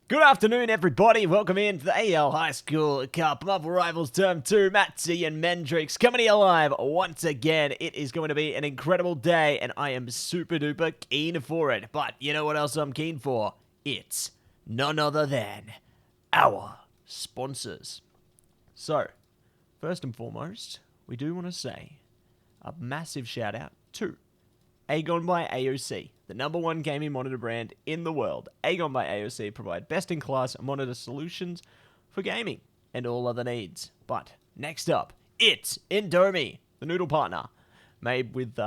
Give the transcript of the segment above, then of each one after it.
Good afternoon, everybody. Welcome in to the AEL High School Cup Marvel Rivals Term 2. Matty and Mendrix coming to you live once again. It is going to be an incredible day, and I am super duper keen for it. But you know what else I'm keen for? It's none other than our sponsors. So, first and foremost, we do want to say a massive shout out to AGON by AOC, the #1 gaming monitor brand in the world. AGON by AOC provide best-in-class monitor solutions for gaming and all other needs. But next up, it's Indomie, the noodle partner. Made with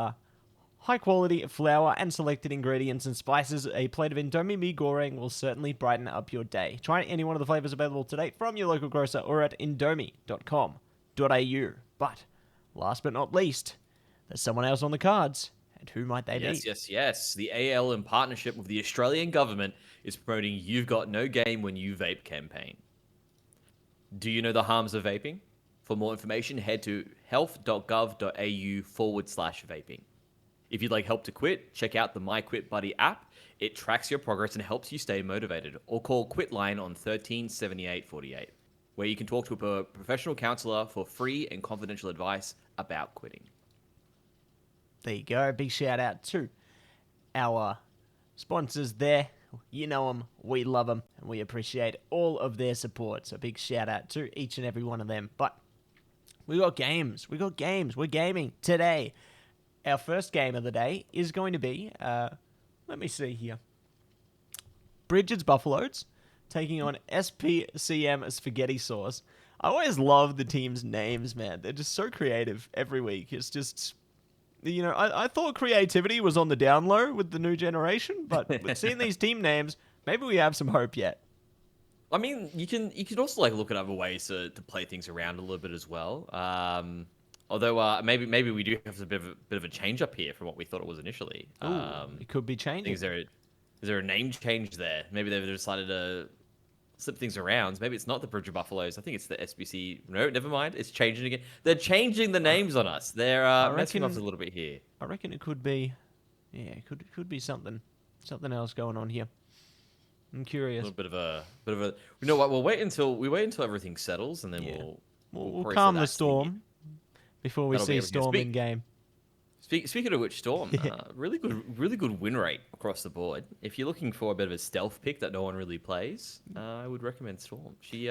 high-quality flour and selected ingredients and spices, a plate of Indomie mee goreng will certainly brighten up your day. Try any one of the flavors available today from your local grocer or at indomie.com.au. But last but not least, there's someone else on the cards. And who might they be? Yes. The AEL, in partnership with the Australian government, is promoting You've Got No Game When You Vape campaign. Do you know the harms of vaping? For more information, head to health.gov.au/vaping. If you'd like help to quit, check out the My Quit Buddy app. It tracks your progress and helps you stay motivated. Or call Quitline on 13 78 48, where you can talk to a professional counselor for free and confidential advice about quitting. There you go. Big shout out to our sponsors there. You know them, we love them, and we appreciate all of their support. So big shout out to each and every one of them. But we got games. We're gaming today. Our first game of the day is going to be, let me see here. Bridget's Buffaloes taking on SPCM Spaghetti Sauce. I always love the team's names, man. They're just so creative every week. It's just... You know, I thought creativity was on the down low with the new generation, but with seeing these team names, maybe we have some hope yet. I mean, you can also like look at other ways to play things around a little bit as well. Although maybe we do have a bit of a change up here from what we thought it was initially. It could be changing. Is there a name change there? Maybe they've decided to slip things around. Maybe it's not the Bridge of Buffaloes. I think it's the SBC. No, never mind. It's changing again. They're changing the names on us. They're messing us a little bit here. I reckon it could be, it could be something else going on here. I'm curious. A little bit of a. You know what? We'll wait until everything settles, and then we'll calm the storm before we see Storm in game. Speaking of which, Storm, really good win rate across the board. If you're looking for a bit of a stealth pick that no one really plays, I would recommend Storm. She's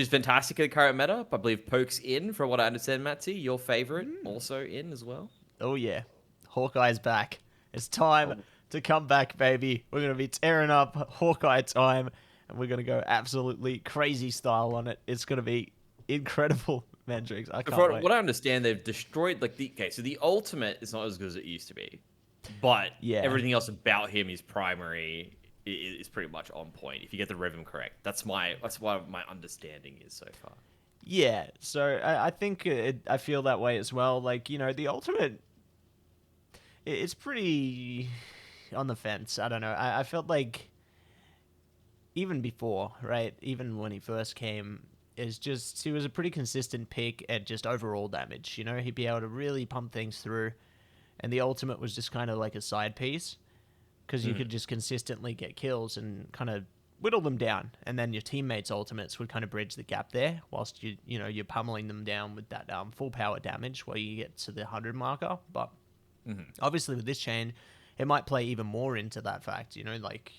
fantastic at the current meta. I believe Poke's in, from what I understand, Matty. Your favorite also in as well. Oh yeah, Hawkeye's back. It's time to come back, baby. We're gonna be tearing up Hawkeye time, and we're gonna go absolutely crazy style on it. It's gonna be incredible. Mendrix, I can't wait. What I understand, they've destroyed so the ultimate is not as good as it used to be, but everything else about him, his primary, is pretty much on point if you get the rhythm correct. That's what my understanding is so far. Yeah, so I think I feel that way as well. Like, you know, the ultimate, it's pretty on the fence. I don't know. I felt like even before, right? Even when he first came. He was a pretty consistent pick at just overall damage. You know, he'd be able to really pump things through, and the ultimate was just kind of like a side piece, because you could just consistently get kills and kind of whittle them down, and then your teammates' ultimates would kind of bridge the gap there, whilst you're pummeling them down with that full power damage where you get to the 100 marker. But obviously with this change, it might play even more into that fact. You know, like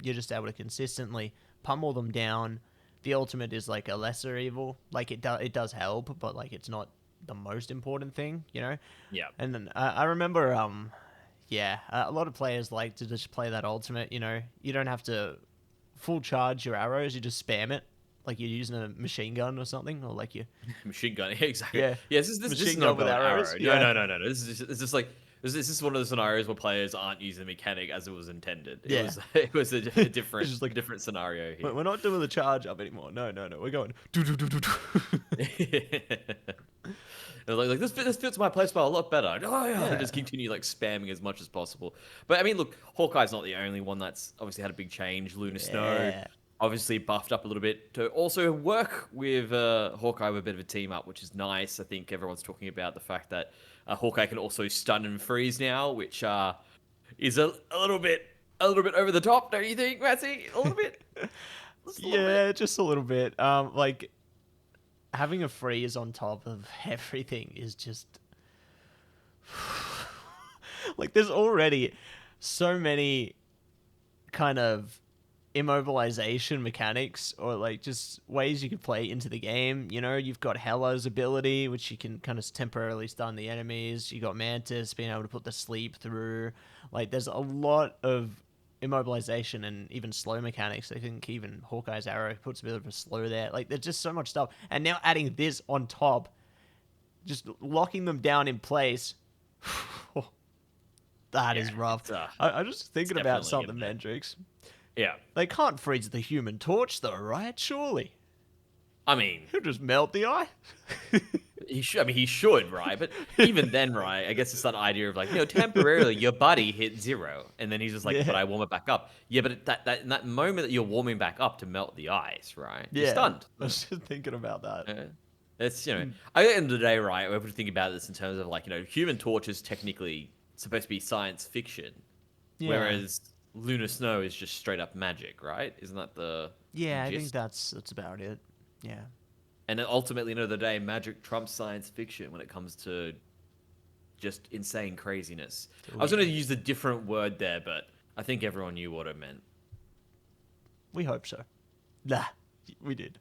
you're just able to consistently pummel them down. The ultimate is like a lesser evil. Like it does help, but like it's not the most important thing, you know? Yeah. And then I remember, a lot of players like to just play that ultimate, you know? You don't have to full charge your arrows, you just spam it. Like you're using a machine gun or something, or like you... Machine gun, exactly. Yeah, this is not with arrows. No. This is like... This is one of the scenarios where players aren't using the mechanic as it was intended. It was a different, just like, different scenario here. We're not doing the charge up anymore. No. We're going... like this fits my playstyle a lot better. Just continue like spamming as much as possible. But I mean, look, Hawkeye's not the only one that's obviously had a big change. Luna Snow obviously buffed up a little bit to also work with Hawkeye with a bit of a team up, which is nice. I think everyone's talking about the fact that Hawkeye can also stun and freeze now, which is a little bit a little bit over the top, don't you think, Matty? A little bit. Just a little Yeah, bit. just a little bit. Like having a freeze on top of everything is just like there's already so many kind of immobilization mechanics or like just ways you could play into the game. You know, you've got Hella's ability, which you can kind of temporarily stun the enemies. You got Mantis being able to put the sleep through. Like, there's a lot of immobilization and even slow mechanics. I think even Hawkeye's arrow puts a bit of a slow there. Like, there's just so much stuff. And now adding this on top, just locking them down in place. That is rough. I'm just thinking about something, Mendrix. Yeah. They can't freeze the Human Torch, though, right? Surely. I mean, He'll just melt the eye. he should. I mean, he should, right? But even then, right? I guess it's that idea of like, temporarily your body hit 0, and then he's just like, Yeah. "But I warm it back up." Yeah, but that in that moment that you're warming back up to melt the ice, right? You're Yeah. stunned. I was just thinking about that. It's at the end of the day, right? We're able to think about this in terms of like, Human Torch is technically supposed to be science fiction, Yeah. whereas Lunar Snow is just straight up magic, right? Isn't that the Yeah, I gist? think that's about it. Yeah. And then ultimately, end of the day, magic trumps science fiction when it comes to just insane craziness. I was going to use a different word there, but I think everyone knew what it meant. We hope so. Nah, we did.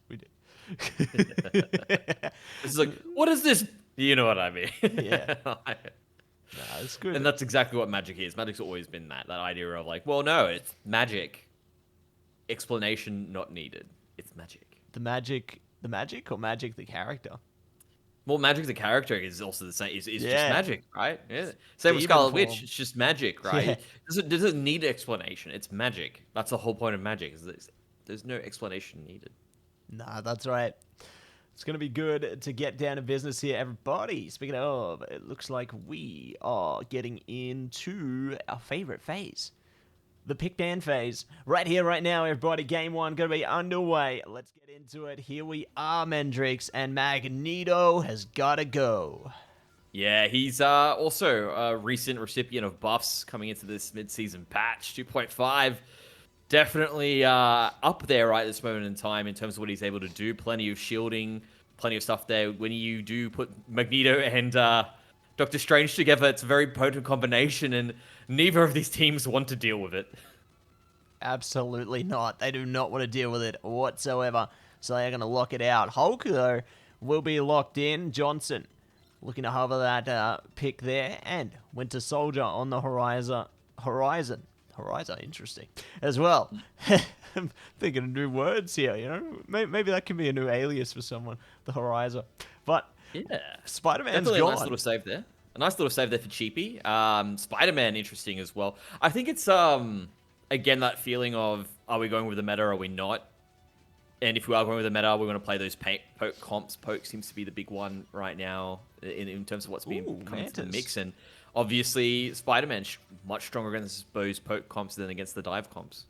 It's like, what is this? You know what I mean? Yeah. Nah, it's good. And that's exactly what magic is. Magic's always been that idea of like, well, no, it's magic. Explanation not needed. It's magic. The magic or magic the character? Well, Magic the character is also the same. Is just Yeah. magic, right? Yeah. Same with Demon Scarlet form. Witch. It's just magic, right? Yeah. It doesn't need explanation. It's magic. That's the whole point of magic. There's no explanation needed. Nah, that's right. It's going to be good to get down to business here, everybody. Speaking of, it looks like we are getting into our favorite phase. The pick ban phase. Right here, right now, everybody. Game 1 going to be underway. Let's get into it. Here we are, Mendrix, and Magneto has got to go. Yeah, he's also a recent recipient of buffs coming into this mid-season patch, 2.5. Definitely up there right at this moment in time in terms of what he's able to do. Plenty of shielding, plenty of stuff there. When you do put Magneto and Doctor Strange together, it's a very potent combination, and neither of these teams want to deal with it. Absolutely not. They do not want to deal with it whatsoever. So they're going to lock it out. Hulk, though, will be locked in. Johnson looking to hover that pick there. And Winter Soldier on the horizon. Interesting. As well. I'm thinking of new words here, Maybe that can be a new alias for someone. The Horizon. But yeah, Spider-Man's definitely gone. a nice little save there. A nice little save there for Cheapy. Spider-Man, interesting as well. I think it's, again, that feeling of, are we going with the meta or are we not? And if we are going with the meta, we're going to play those poke comps. Poke seems to be the big one right now in terms of what's been coming to the mix. And obviously, Spider-Man's much stronger against those poke comps than against the dive comps.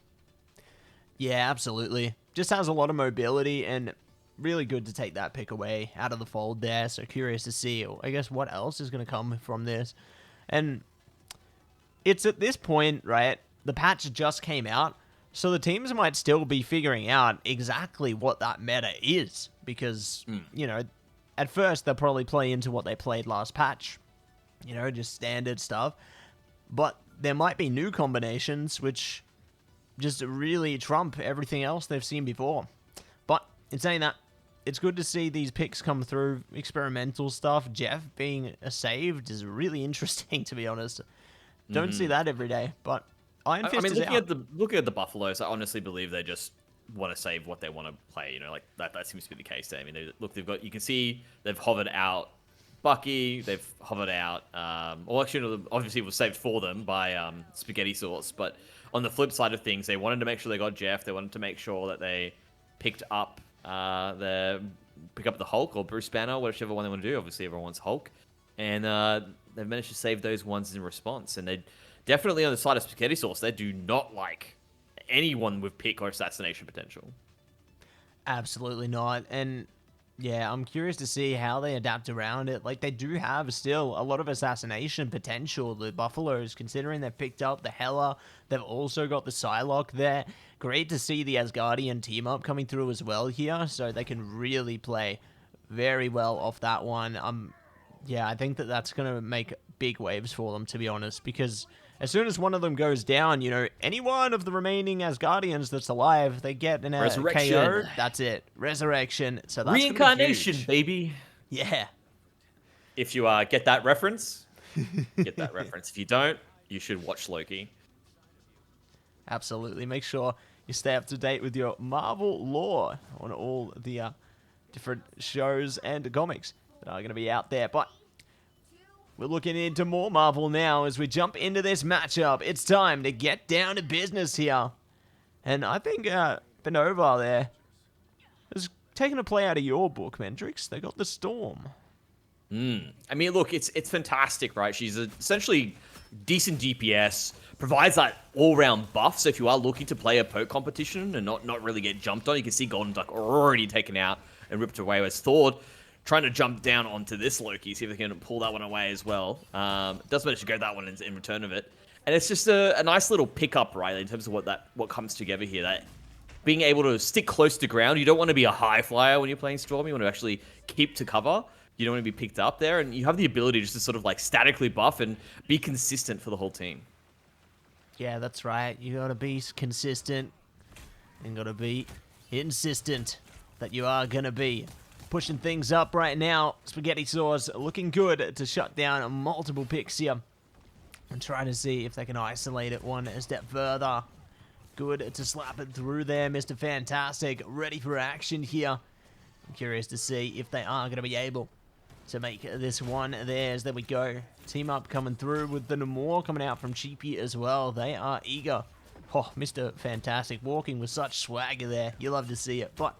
Yeah, absolutely. Just has a lot of mobility and really good to take that pick away out of the fold there. So curious to see, I guess, what else is going to come from this. And it's at this point, right, the patch just came out, so the teams might still be figuring out exactly what that meta is. Because, at first they'll probably play into what they played last patch. Just standard stuff. But there might be new combinations which just really trump everything else they've seen before. But in saying that, it's good to see these picks come through. Experimental stuff. Jeff being saved is really interesting, to be honest. Don't see that every day, but Iron Fist is out. Looking at the Buffaloes, I honestly believe they just want to save what they want to play. Like that seems to be the case there. I mean, you can see they've hovered out Bucky, they've hovered out. Well, actually, obviously, it was saved for them by Spaghetti Sauce. But on the flip side of things, they wanted to make sure they got Jeff. They wanted to make sure that they picked up the Hulk or Bruce Banner, whichever one they want to do. Obviously, everyone wants Hulk, and they've managed to save those ones in response. And they definitely on the side of Spaghetti Sauce, they do not like anyone with pick or assassination potential. Absolutely not. And Yeah, I'm curious to see how they adapt around it. Like, they do have still a lot of assassination potential, the Buffaloes, considering they've picked up the Hela. They've also got the Psylocke there. Great to see the Asgardian team up coming through as well here, so they can really play very well off that one. Yeah, I think that that's going to make big waves for them, to be honest, because as soon as one of them goes down, you know, any one of the remaining Asgardians that's alive, they get in a Resurrection. KO. That's it. Resurrection. So that's Reincarnation, huge. baby. Yeah. If you get that reference, get that reference. If you don't, you should watch Loki. Absolutely. Make sure you stay up to date with your Marvel lore on all the different shows and comics that are going to be out there. But we're looking into more Marvel now as we jump into this matchup. It's time to get down to business here. And I think Benova there has taken a play out of your book, Mendrix. They got the Storm. I mean, look, it's fantastic, right? She's essentially decent DPS, provides that all-round buff. So if you are looking to play a poke competition and not really get jumped on, you can see Golden Duck already taken out and ripped away. Whereas Thor trying to jump down onto this Loki, see if they can pull that one away as well. Does manage to go that one in return of it. And it's just a nice little pickup, right, in terms of what comes together here. That being able to stick close to ground, you don't want to be a high flyer when you're playing Storm. You want to actually keep to cover. You don't want to be picked up there. And you have the ability just to sort of like statically buff and be consistent for the whole team. Yeah, that's right. You got to be consistent and got to be insistent that you are going to be pushing things up right now. Spaghetti Sauce looking good to shut down multiple picks here. And trying to see if they can isolate it one step further. Good to slap it through there, Mr. Fantastic. Ready for action here. I'm curious to see if they are going to be able to make this one theirs. There we go. Team up coming through with the Namor coming out from Cheapy as well. They are eager. Oh, Mr. Fantastic walking with such swagger there. You love to see it. But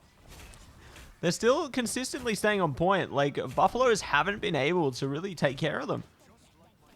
they're still consistently staying on point. Like, Buffaloes haven't been able to really take care of them.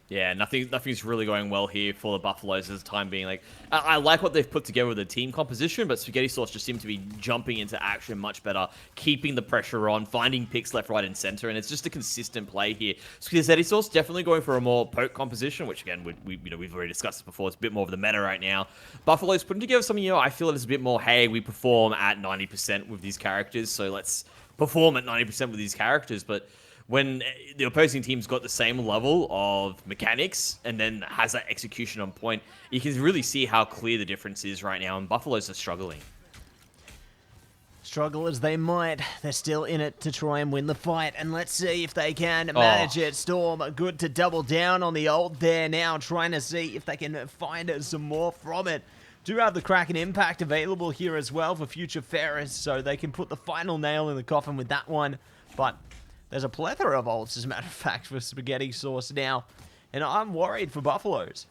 Yeah, nothing's really going well here for the Buffaloes at the time being. Like, I like what they've put together with the team composition, but Spaghetti Sauce just seems to be jumping into action much better, keeping the pressure on, finding picks left, right, and center, and it's just a consistent play here. Spaghetti Sauce definitely going for a more poke composition, which again we've already discussed this before. It's a bit more of the meta right now. Buffaloes putting together something, I feel it's a bit more. Hey, we perform at 90% with these characters, so let's perform at 90% with these characters, but when the opposing team's got the same level of mechanics and then has that execution on point, you can really see how clear the difference is right now, and Buffaloes are struggling. Struggle as they might, they're still in it to try and win the fight, and let's see if they can manage it. Storm, good to double down on the ult there now, trying to see if they can find some more from it. Do have the Kraken Impact available here as well for future Ferris, so they can put the final nail in the coffin with that one, but there's a plethora of ults, as a matter of fact, for Spaghetti Sauce now. And I'm worried for Buffaloes.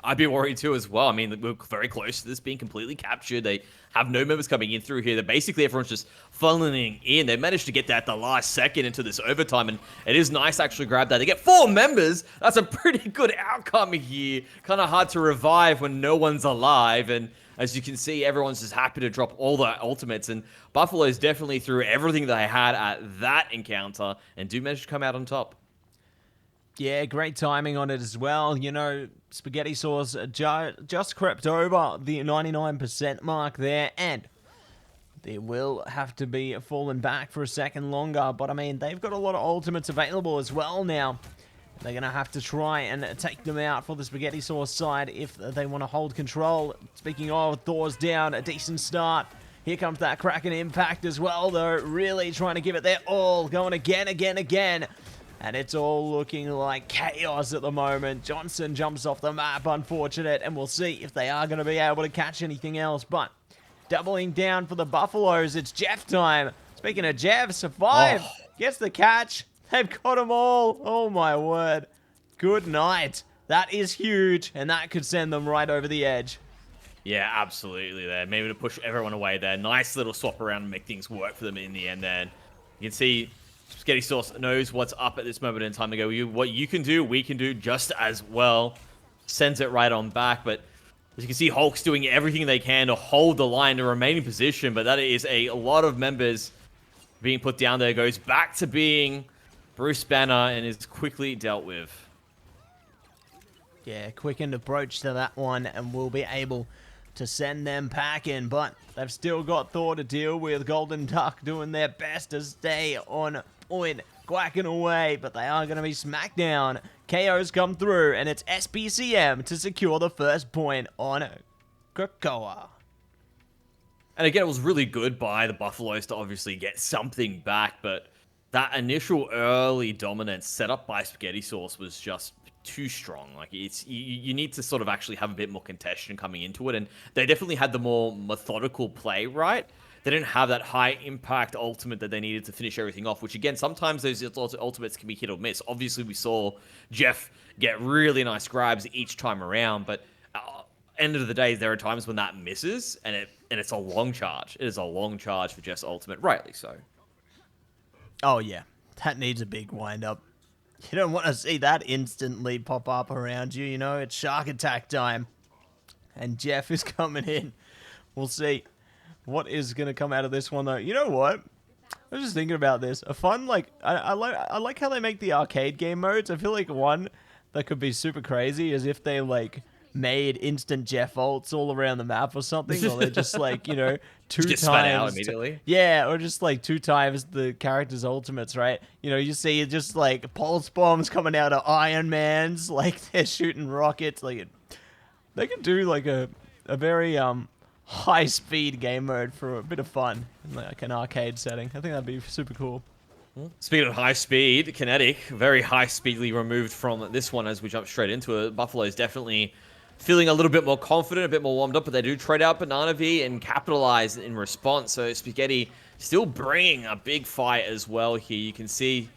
I'd be worried too as well. I mean, we're very close to this being completely captured. They have no members coming in through here. They're basically everyone's just funneling in. They managed to get that at the last second into this overtime, and it is nice to actually grab that. They get 4 members. That's a pretty good outcome here. Kind of hard to revive when no one's alive, and as you can see, everyone's just happy to drop all the ultimates, and Buffalo's definitely threw everything they had at that encounter and do manage to come out on top. Yeah, great timing on it as well. You know, Spaghetti Sauce just crept over the 99% mark there, and they will have to be falling back for a second longer. But, I mean, they've got a lot of ultimates available as well now. They're going to have to try and take them out for the Spaghetti Sauce side if they want to hold control. Speaking of, Thor's down, a decent start. Here comes that Kraken Impact as well, though. Really trying to give it their all. Going again. And it's all looking like chaos at the moment. Johnson jumps off the map, unfortunate. And we'll see if they are going to be able to catch anything else. But doubling down for the Buffaloes, it's Jeff time. Speaking of Jeff, Survive gets the catch. They've got them all. Oh, my word. Good night. That is huge, and that could send them right over the edge. Yeah, absolutely there. Maybe to push everyone away there. Nice little swap around and make things work for them in the end there. You can see Spaghetti Sauce knows what's up at this moment in time. They go, what you can do, we can do just as well. Sends it right on back, but as you can see, Hulk's doing everything they can to hold the line to remain in position, but that is a lot of members being put down there, goes back to being Bruce Banner and is quickly dealt with. Yeah, quickened approach to that one, and we'll be able to send them packing, but they've still got Thor to deal with. Golden Duck doing their best to stay on point, quacking away, but they are going to be smacked down. KOs come through, and it's SBCM to secure the first point on Krakoa. And again, it was really good by the Buffaloes to obviously get something back, but that initial early dominance set up by Spaghetti Sauce was just too strong. Like, it's you need to sort of actually have a bit more contention coming into it, and they definitely had the more methodical play, right? They didn't have that high impact ultimate that they needed to finish everything off, which again, sometimes those ultimates can be hit or miss. Obviously, we saw Jeff get really nice grabs each time around, but end of the day, there are times when that misses, and it's a long charge. It is a long charge for Jeff's ultimate, rightly so. Oh yeah, that needs a big wind-up. You don't want to see that instantly pop up around you, you know? It's shark attack time. And Jeff is coming in. We'll see what is going to come out of this one, though. You know what? I was just thinking about this. A fun, like, I like how they make the arcade game modes. I feel like one that could be super crazy is if they, like, made instant Jeff ults all around the map or something, or they're just like, you know, two just times out immediately. Yeah, or just like 2 times the character's ultimates, right? You know, you see just like pulse bombs coming out of Iron Man's, like they're shooting rockets. Like they could do like a very high speed game mode for a bit of fun in like an arcade setting. I think that'd be super cool. Speaking of high speed, kinetic, very high speedily removed from this one as we jump straight into it. Buffalo's definitely feeling a little bit more confident, a bit more warmed up, but they do trade out Banana V and capitalize in response. So Spaghetti still bringing a big fight as well here. You can see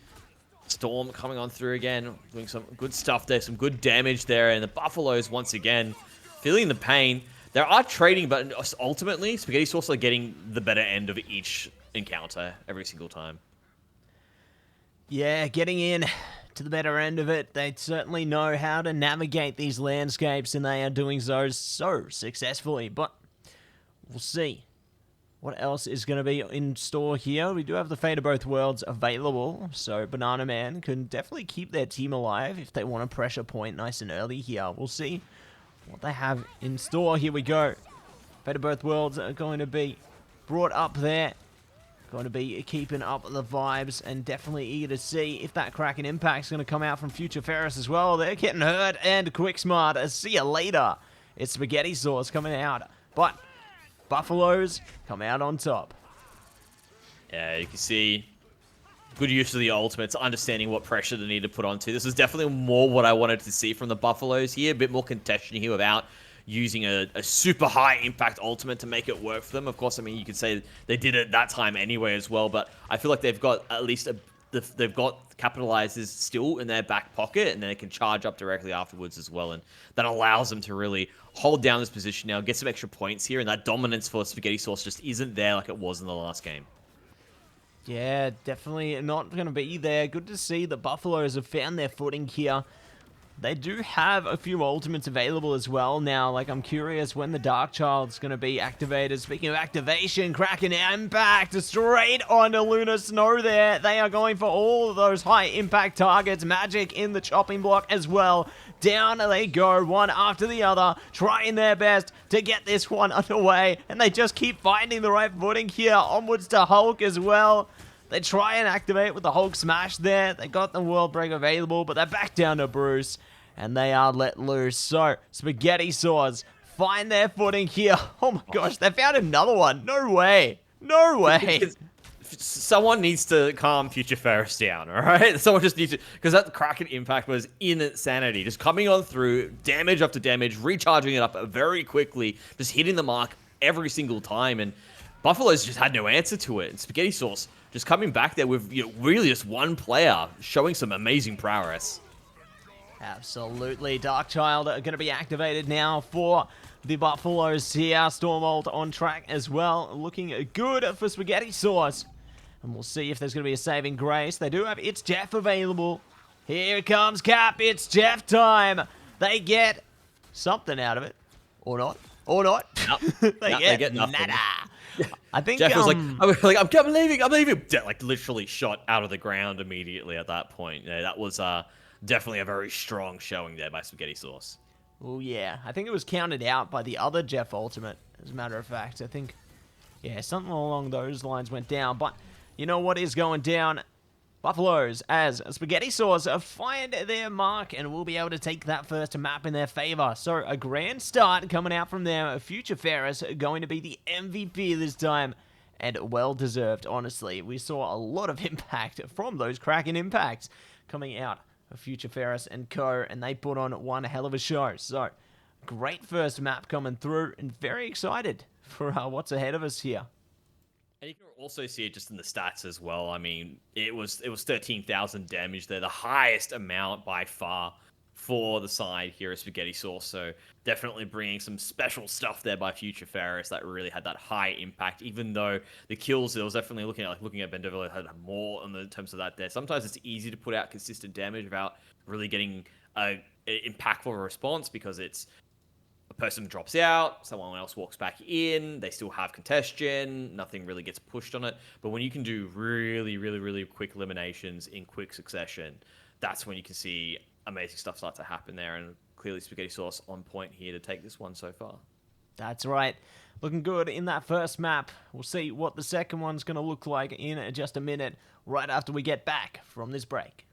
Storm coming on through again, doing some good stuff there, some good damage there, and the Buffaloes once again feeling the pain. They are trading, but ultimately Spaghetti Sauce are getting the better end of each encounter every single time. Yeah, getting in to the better end of it. They certainly know how to navigate these landscapes, and they are doing so successfully. But we'll see what else is going to be in store here. We do have the Fate of Both Worlds available, so Banana Man can definitely keep their team alive if they want to pressure point nice and early here. We'll see what they have in store. Here we go. Fate of Both Worlds are going to be brought up there. Going to be keeping up the vibes, and definitely eager to see if that Kraken Impact's going to come out from Future Ferris as well. They're getting hurt, and Quick Smart, see you later. It's Spaghetti Sauce coming out, but Buffaloes come out on top. Yeah, you can see good use of the ultimates, understanding what pressure they need to put onto. This is definitely more what I wanted to see from the Buffaloes here, a bit more contention here without using a super high impact ultimate to make it work for them. Of course, I mean, you could say they did it that time anyway as well, but I feel like they've got at least they've got capitalizers still in their back pocket, and then they can charge up directly afterwards as well, and that allows them to really hold down this position now, get some extra points here, and that dominance for Spaghetti Sauce just isn't there like it was in the last game. Yeah, definitely not going to be there. Good to see the Buffaloes have found their footing here. They do have a few ultimates available as well now. Like, I'm curious when the Dark Child's going to be activated. Speaking of activation, Kraken Impact straight onto Lunar Snow there. They are going for all of those high impact targets. Magic in the chopping block as well. Down they go, one after the other, trying their best to get this one underway. And they just keep finding the right footing here. Onwards to Hulk as well. They try and activate with the Hulk Smash there. They got the World Break available, but they're back down to Bruce, and they are let loose. So, Spaghetti Sauce find their footing here. Oh my gosh, they found another one. No way. No way. Someone needs to calm Future Ferris down, all right? Someone just needs to, because that Kraken Impact was insanity. Just coming on through, damage after damage, recharging it up very quickly, just hitting the mark every single time, and Buffalo's just had no answer to it. And Spaghetti Sauce just coming back there with, you know, really just one player showing some amazing prowess. Absolutely. Dark Child are going to be activated now for the Buffaloes here. Stormbolt on track as well. Looking good for Spaghetti Sauce. And we'll see if there's going to be a saving grace. They do have It's Jeff available. Here comes Cap. It's Jeff time. They get something out of it. Or not. Or not. Nope. they get nothing. nada. I think Jeff was I'm leaving, like literally shot out of the ground immediately at that point. Yeah, that was definitely a very strong showing there by Spaghetti Sauce. Oh yeah, I think it was counted out by the other Jeff Ultimate. As a matter of fact, I think, yeah, something along those lines went down. But you know what is going down? Buffaloes, as Spaghetti Sauce find their mark and will be able to take that first map in their favor. So a grand start coming out from them. Future Ferris going to be the MVP this time, and well deserved, honestly. We saw a lot of impact from those Kraken impacts coming out of Future Ferris and co, and they put on one hell of a show. So great first map coming through, and very excited for what's ahead of us here. And you can also see it just in the stats as well. I mean, it was 13,000 damage there, the highest amount by far for the side here of Spaghetti Sauce. So definitely bringing some special stuff there by Future Ferris that really had that high impact. Even though the kills, it was definitely looking at Bendover had more in the terms of that there. Sometimes it's easy to put out consistent damage without really getting a impactful response because it's a person drops out, someone else walks back in, they still have congestion, nothing really gets pushed on it. But when you can do really, really, really quick eliminations in quick succession, that's when you can see amazing stuff start to happen there. And clearly Spaghetti Sauce on point here to take this one so far. That's right. Looking good in that first map. We'll see what the second one's going to look like in just a minute, right after we get back from this break.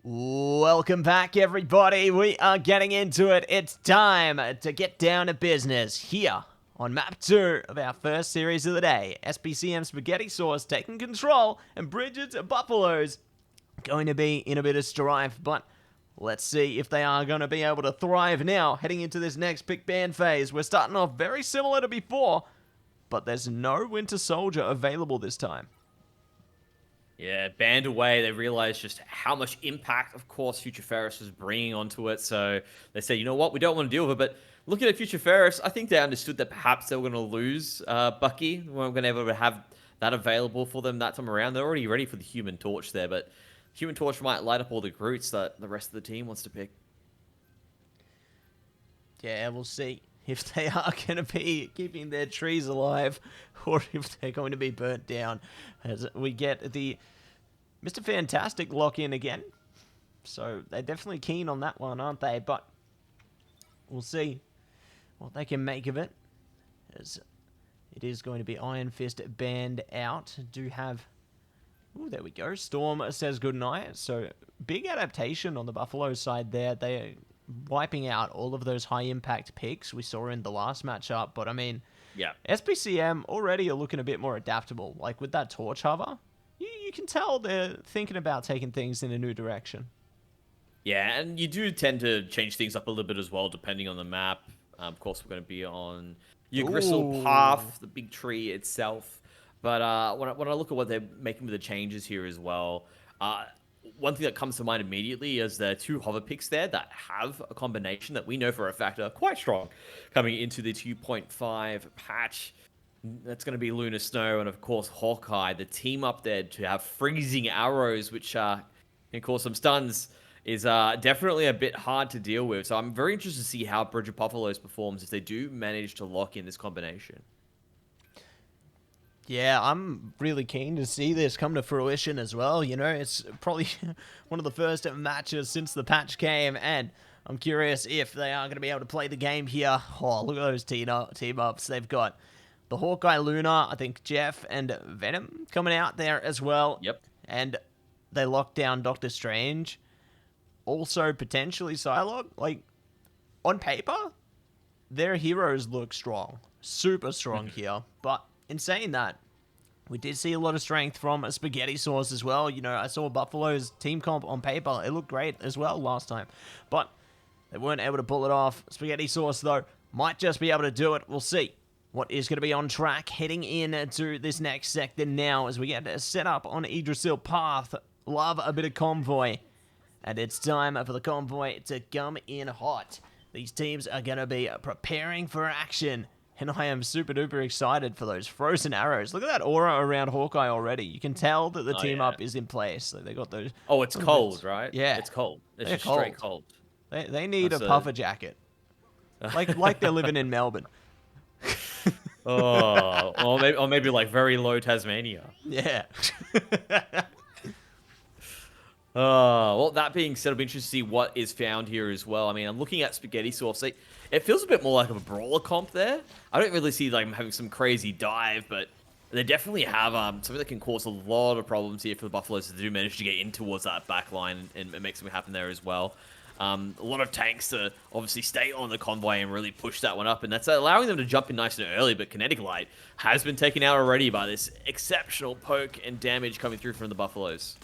Welcome back, everybody. We are getting into it. It's time to get down to business here on map 2 of our first series of the day. SPCM Spaghetti Sauce taking control, and Bridget's Buffaloes going to be in a bit of strife, but let's see if they are going to be able to thrive now heading into this next pick ban phase. We're starting off very similar to before, but there's no Winter Soldier available this time. Yeah, banned away. They realized just how much impact, of course, Future Ferris was bringing onto it. So they said, you know what, we don't want to deal with it, but looking at Future Ferris, I think they understood that perhaps they were going to lose Bucky. They weren't going to be able to have that available for them that time around. They're already ready for the Human Torch there, but Human Torch might light up all the Groots that the rest of the team wants to pick. Yeah, we'll see if they are going to be keeping their trees alive or if they're going to be burnt down. As we get the Mr. Fantastic lock-in again. So they're definitely keen on that one, aren't they? But we'll see what they can make of it. As it is going to be Iron Fist banned out. Do have... Oh, there we go. Storm says goodnight. So big adaptation on the Buffalo side there. They are wiping out all of those high-impact picks we saw in the last matchup. But, I mean, yeah, SPCM already are looking a bit more adaptable. Like, with that Torch hover, you can tell they're thinking about taking things in a new direction. Yeah, and you do tend to change things up a little bit as well, depending on the map. Of course, we're going to be on your Gristle Path, the big tree itself. But when I look at what they're making with the changes here as well, one thing that comes to mind immediately is the 2 hover picks there that have a combination that we know for a fact are quite strong coming into the 2.5 patch. That's going to be Lunar Snow and, of course, Hawkeye. The team up there to have freezing arrows, which can cause some stuns, is definitely a bit hard to deal with. So I'm very interested to see how Bridge of Buffaloes performs if they do manage to lock in this combination. Yeah, I'm really keen to see this come to fruition as well. You know, it's probably one of the first matches since the patch came, and I'm curious if they are going to be able to play the game here. Oh, look at those team-ups. They've got the Hawkeye Luna, I think Jeff and Venom coming out there as well. Yep. And they locked down Doctor Strange. Also, potentially Psylocke. Like, on paper, their heroes look strong. Super strong here. But in saying that, we did see a lot of strength from a Spaghetti Sauce as well. You know, I saw Buffalo's team comp on paper. It looked great as well last time. But they weren't able to pull it off. Spaghetti Sauce, though, might just be able to do it. We'll see what is going to be on track heading into this next sector now as we get set up on Yggdrasil Path. Love a bit of convoy. And it's time for the convoy to come in hot. These teams are going to be preparing for action. And I am super duper excited for those frozen arrows. Look at that aura around Hawkeye already. You can tell that the team up is in place. So they got those. Oh, it's cold, right? Yeah. It's cold. It's just straight cold. They need a puffer jacket. Like they're living in Melbourne. Oh, or maybe like very low Tasmania. Yeah. Well, that being said, it'll be interesting to see what is found here as well. I mean, I'm looking at Spaghetti Sauce. It feels a bit more like a brawler comp there. I don't really see them having some crazy dive, but they definitely have something that can cause a lot of problems here for the Buffaloes to do manage to get in towards that back line and make something happen there as well. A lot of tanks to obviously stay on the convoy and really push that one up, and that's allowing them to jump in nice and early, but Kinetic Light has been taken out already by this exceptional poke and damage coming through from the Buffaloes.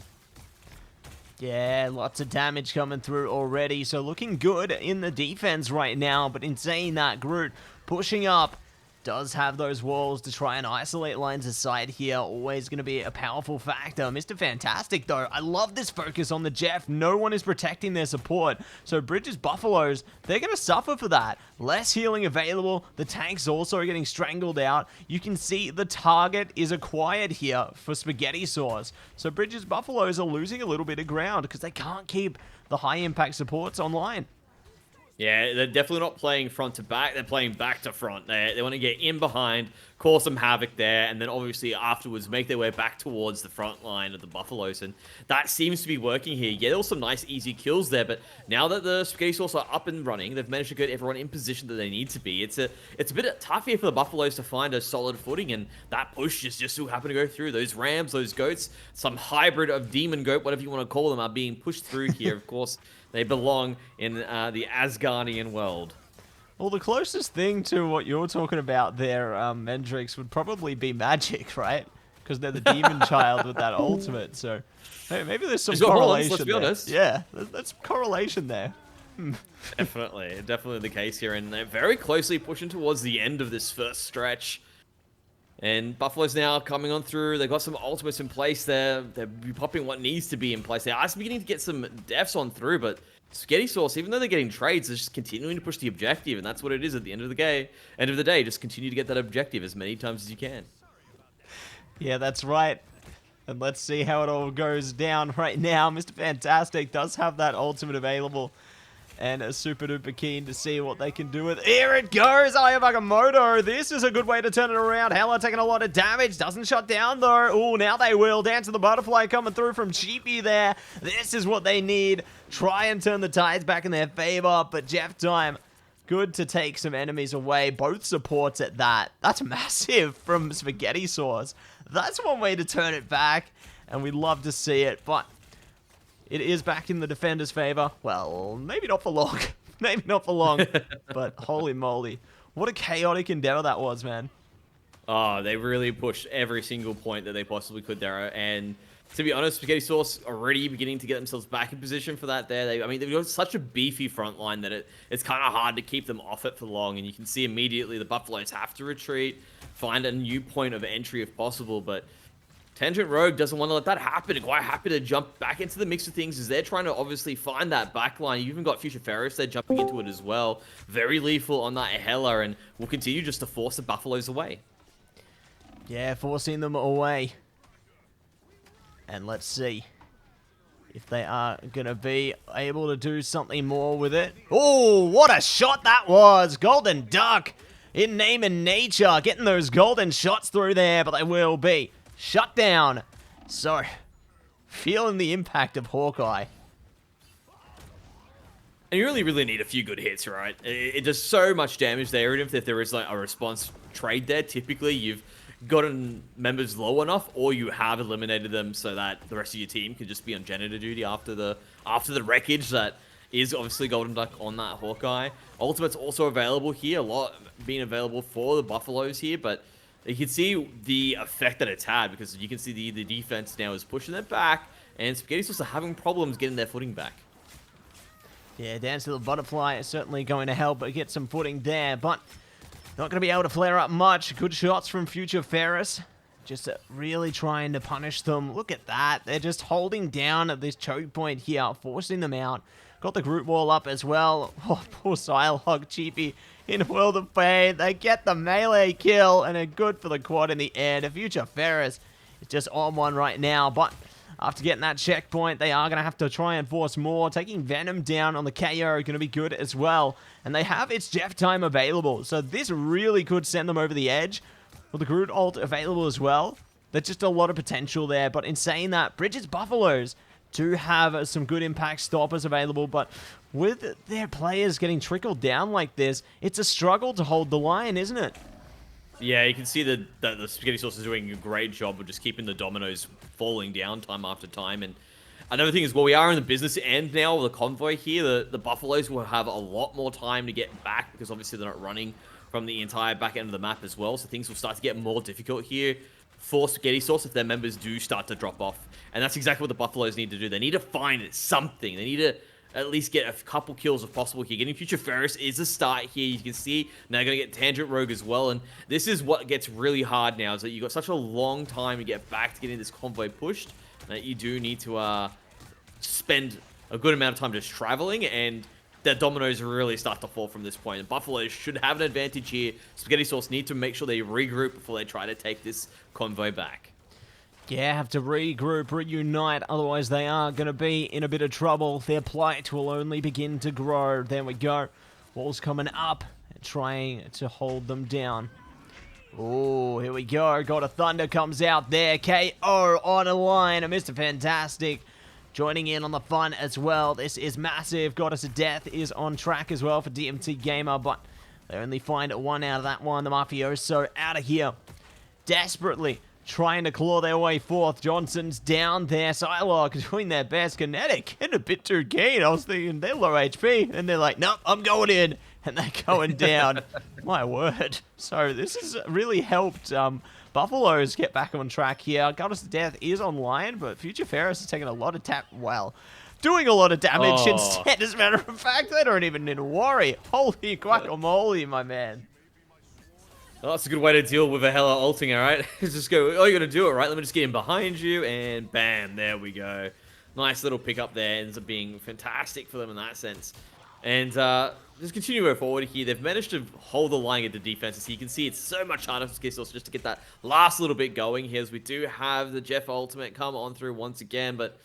Yeah, lots of damage coming through already, so looking good in the defense right now, but in saying that, Groot pushing up does have those walls to try and isolate lines of sight here. Always going to be a powerful factor. Mr. Fantastic, though. I love this focus on the Jeff. No one is protecting their support. So Bridges Buffaloes, they're going to suffer for that. Less healing available. The tanks also are getting strangled out. You can see the target is acquired here for Spaghetti Sauce. So Bridges Buffaloes are losing a little bit of ground because they can't keep the high impact supports online. Yeah, they're definitely not playing front to back. They're playing back to front. They want to get in behind, cause some havoc there, and then obviously afterwards make their way back towards the front line of the Buffaloes. And that seems to be working here. Yeah, there were some nice, easy kills there, but now that the Spaghetti Sauce are up and running, they've managed to get everyone in position that they need to be. It's a bit tough here for the Buffaloes to find a solid footing, and that push is just still happening to go through. Those Rams, those Goats, some hybrid of Demon Goat, whatever you want to call them, are being pushed through here, of course. They belong in the Asgardian world. Well, the closest thing to what you're talking about there, Mendrix, would probably be Magic, right? Because they're the demon child with that ultimate. So maybe there's some correlation. Let's be honest. Yeah, that's correlation there. Definitely the case here. And they're very closely pushing towards the end of this first stretch. And Buffalo's now coming on through. They've got some ultimates in place there. They're popping what needs to be in place. They are beginning to get some deaths on through, but Spaghetti Sauce, even though they're getting trades, they're just continuing to push the objective, and that's what it is at the end of the day. End of the day, just continue to get that objective as many times as you can. Yeah, that's right. And let's see how it all goes down right now. Mr. Fantastic does have that ultimate available. And a super duper keen to see what they can do with it. Here it goes, Ayabagamoto. This is a good way to turn it around. Hella taking a lot of damage. Doesn't shut down though. Oh, now they will. Dance to the butterfly coming through from Cheapy there. This is what they need. Try and turn the tides back in their favor. But Jeff Time, good to take some enemies away. Both supports at that. That's massive from Spaghetti Sauce. That's one way to turn it back. And we'd love to see it. But it is back in the defender's favor. Well, maybe not for long. Maybe not for long. But holy moly. What a chaotic endeavor that was, man. Oh, they really pushed every single point that they possibly could there. And to be honest, Spaghetti Sauce already beginning to get themselves back in position for that there. I mean, they've got such a beefy front line that it's kind of hard to keep them off it for long. And you can see immediately the Buffaloes have to retreat, find a new point of entry if possible. But Tangent Rogue doesn't want to let that happen. They're quite happy to jump back into the mix of things as they're trying to obviously find that backline. You even got Future Ferris there jumping into it as well. Very lethal on that Hela, and will continue just to force the Buffaloes away. Yeah, forcing them away. And let's see if they are going to be able to do something more with it. Oh, what a shot that was! Golden Duck in name and nature, getting those golden shots through there, but they will be shut down. So, feeling the impact of Hawkeye. And you really need a few good hits, right? It does so much damage there, even if there is like a response trade there. Typically, you've gotten members low enough, or you have eliminated them so that the rest of your team can just be on janitor duty after the wreckage that is obviously Golden Duck on that Hawkeye. Ultimate's also available here, a lot being available for the Buffaloes here, but you can see the effect that it's had, because you can see the defense now is pushing it back, and Spaghetti Sauce are having problems getting their footing back. Yeah, Dance to the Butterfly is certainly going to help get some footing there, but not going to be able to flare up much. Good shots from Future Ferris. Just really trying to punish them. Look at that. They're just holding down at this choke point here, forcing them out. Got the group wall up as well. Oh, poor Psylocke, Cheapy in World of Pain. They get the melee kill and are good for the quad in the air. The Future Ferris is just on one right now, but after getting that checkpoint, they are going to have to try and force more. Taking Venom down on the KO going to be good as well. And they have its Jeff Time available, so this really could send them over the edge. With the Groot ult available as well, there's just a lot of potential there. But in saying that, Bridget's Buffaloes do have some good impact stoppers available, but with their players getting trickled down like this, it's a struggle to hold the line, isn't it? Yeah, you can see that the Spaghetti Sauce is doing a great job of just keeping the dominoes falling down time after time. And another thing is, well, we are in the business end now with the convoy here. The Buffaloes will have a lot more time to get back, because obviously they're not running from the entire back end of the map as well. So things will start to get more difficult here for Spaghetti Sauce if their members do start to drop off. And that's exactly what the Buffaloes need to do. They need to find something. They need to at least get a couple kills if possible here. Getting Future Ferris is a start here. You can see now they're going to get Tangent Rogue as well. And this is what gets really hard now, is that you've got such a long time to get back to getting this convoy pushed that you do need to spend a good amount of time just traveling, and their dominoes really start to fall from this point. And Buffalo should have an advantage here. Spaghetti Sauce need to make sure they regroup before they try to take this convoy back. Yeah, have to regroup, reunite, otherwise they are going to be in a bit of trouble. Their plight will only begin to grow. There we go. Walls coming up and trying to hold them down. Oh, here we go. God of Thunder comes out there. KO on a line. And Mr. Fantastic joining in on the fun as well. This is massive. Goddess of Death is on track as well for DMT Gamer, but they only find one out of that one. The Mafioso out of here. Desperately trying to claw their way forth. Johnson's down there. Psylocke doing their best. Kinetic getting a bit too keen. I was thinking they're low HP. And they're like, nope, I'm going in. And they're going down. My word. So this has really helped Buffaloes get back on track here. Goddess of Death is online, but Future Ferris is taking a lot of doing a lot of damage instead. As a matter of fact, they don't even need to worry. Holy guacamole, my man. Well, that's a good way to deal with a Hela ulting, alright? Just go, oh, you gotta do it, right? Let me just get in behind you, and bam, there we go. nice little pickup there. Ends up being fantastic for them in that sense. And just continue to go forward here. They've managed to hold the line at the defense. So you can see it's so much harder for Skissos just to get that last little bit going here, as we do have the Jeff ultimate come on through once again, but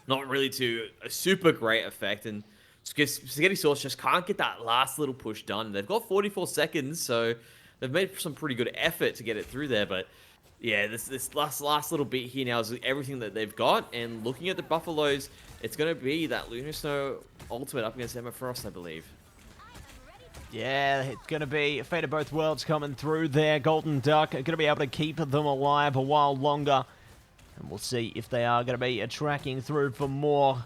not really to a super great effect. And Spaghetti Sauce just can't get that last little push done. They've got 44 seconds, so they've made some pretty good effort to get it through there. But yeah, this last little bit here now is everything that they've got. And looking at the Buffaloes, it's going to be that Lunar Snow ultimate up against Emma Frost, I believe. Yeah, it's going to be a Fate of Both Worlds coming through there. Golden Duck are going to be able to keep them alive a while longer. And we'll see if they are going to be tracking through for more.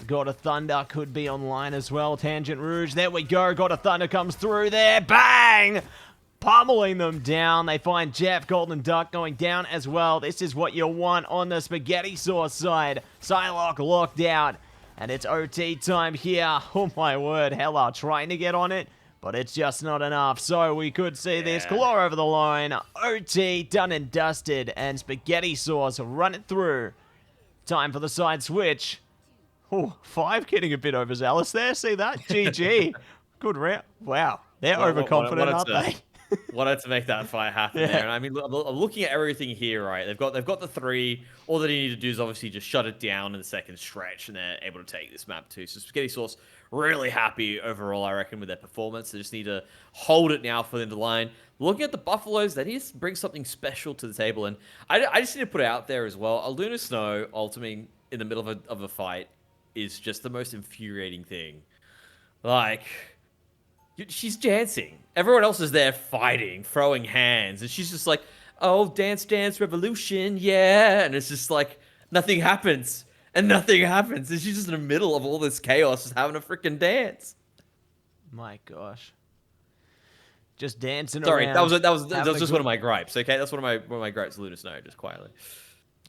God of Thunder could be online as well. Tangent Rouge, there we go. God of Thunder comes through there. Bang! Pummeling them down. They find Jeff. Golden Duck going down as well. This is what you want on the Spaghetti Sauce side. Psylocke locked out. And it's OT time here. Oh my word. Hella trying to get on it, but it's just not enough. So we could see this. Kalora over the line. OT done and dusted. And Spaghetti Sauce run it through. Time for the side switch. Oh, 5 getting a bit overzealous there. See that? GG. Good round. Wow. They're overconfident, aren't they? Wanted to make that fight happen there. And I mean, I'm looking at everything here, right? They've got the 3. All that you need to do is obviously just shut it down in the second stretch, and they're able to take this map too. So Spaghetti Sauce really happy overall, I reckon, with their performance. They just need to hold it now for them to line. Looking at the Buffaloes, that is bring something special to the table, and I just need to put it out there as well. A Lunar Snow ultimating in the middle of a fight is just the most infuriating thing. Like, she's dancing. Everyone else is there fighting, throwing hands, and she's just like, oh, dance, dance, revolution, yeah. And it's just like, nothing happens. And nothing happens. And she's just in the middle of all this chaos, just having a freaking dance. My gosh. Just dancing Sorry, around. that was just one of my gripes, okay? That's one of my gripes, Lunar Snow, just quietly.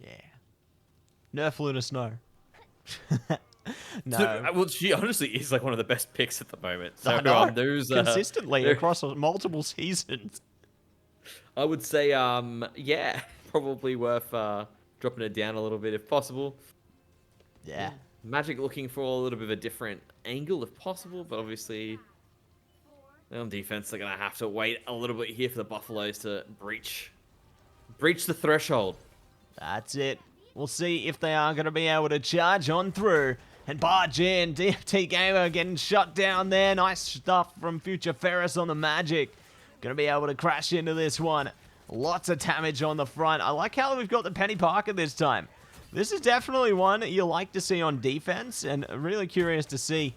Yeah. Nerf Lunar Snow. No. So, well, she honestly is like one of the best picks at the moment. So there's consistently across multiple seasons. I would say, yeah, probably worth dropping it down a little bit if possible. Yeah. Magic looking for a little bit of a different angle if possible, but obviously on defense they're gonna have to wait a little bit here for the Buffaloes to breach the threshold. That's it. We'll see if they are going to be able to charge on through and barge in. DFT Gamer getting shut down there. Nice stuff from Future Ferris on the Magic. Going to be able to crash into this one. Lots of damage on the front. I like how we've got the Penny Parker this time. This is definitely one you like to see on defense, and I'm really curious to see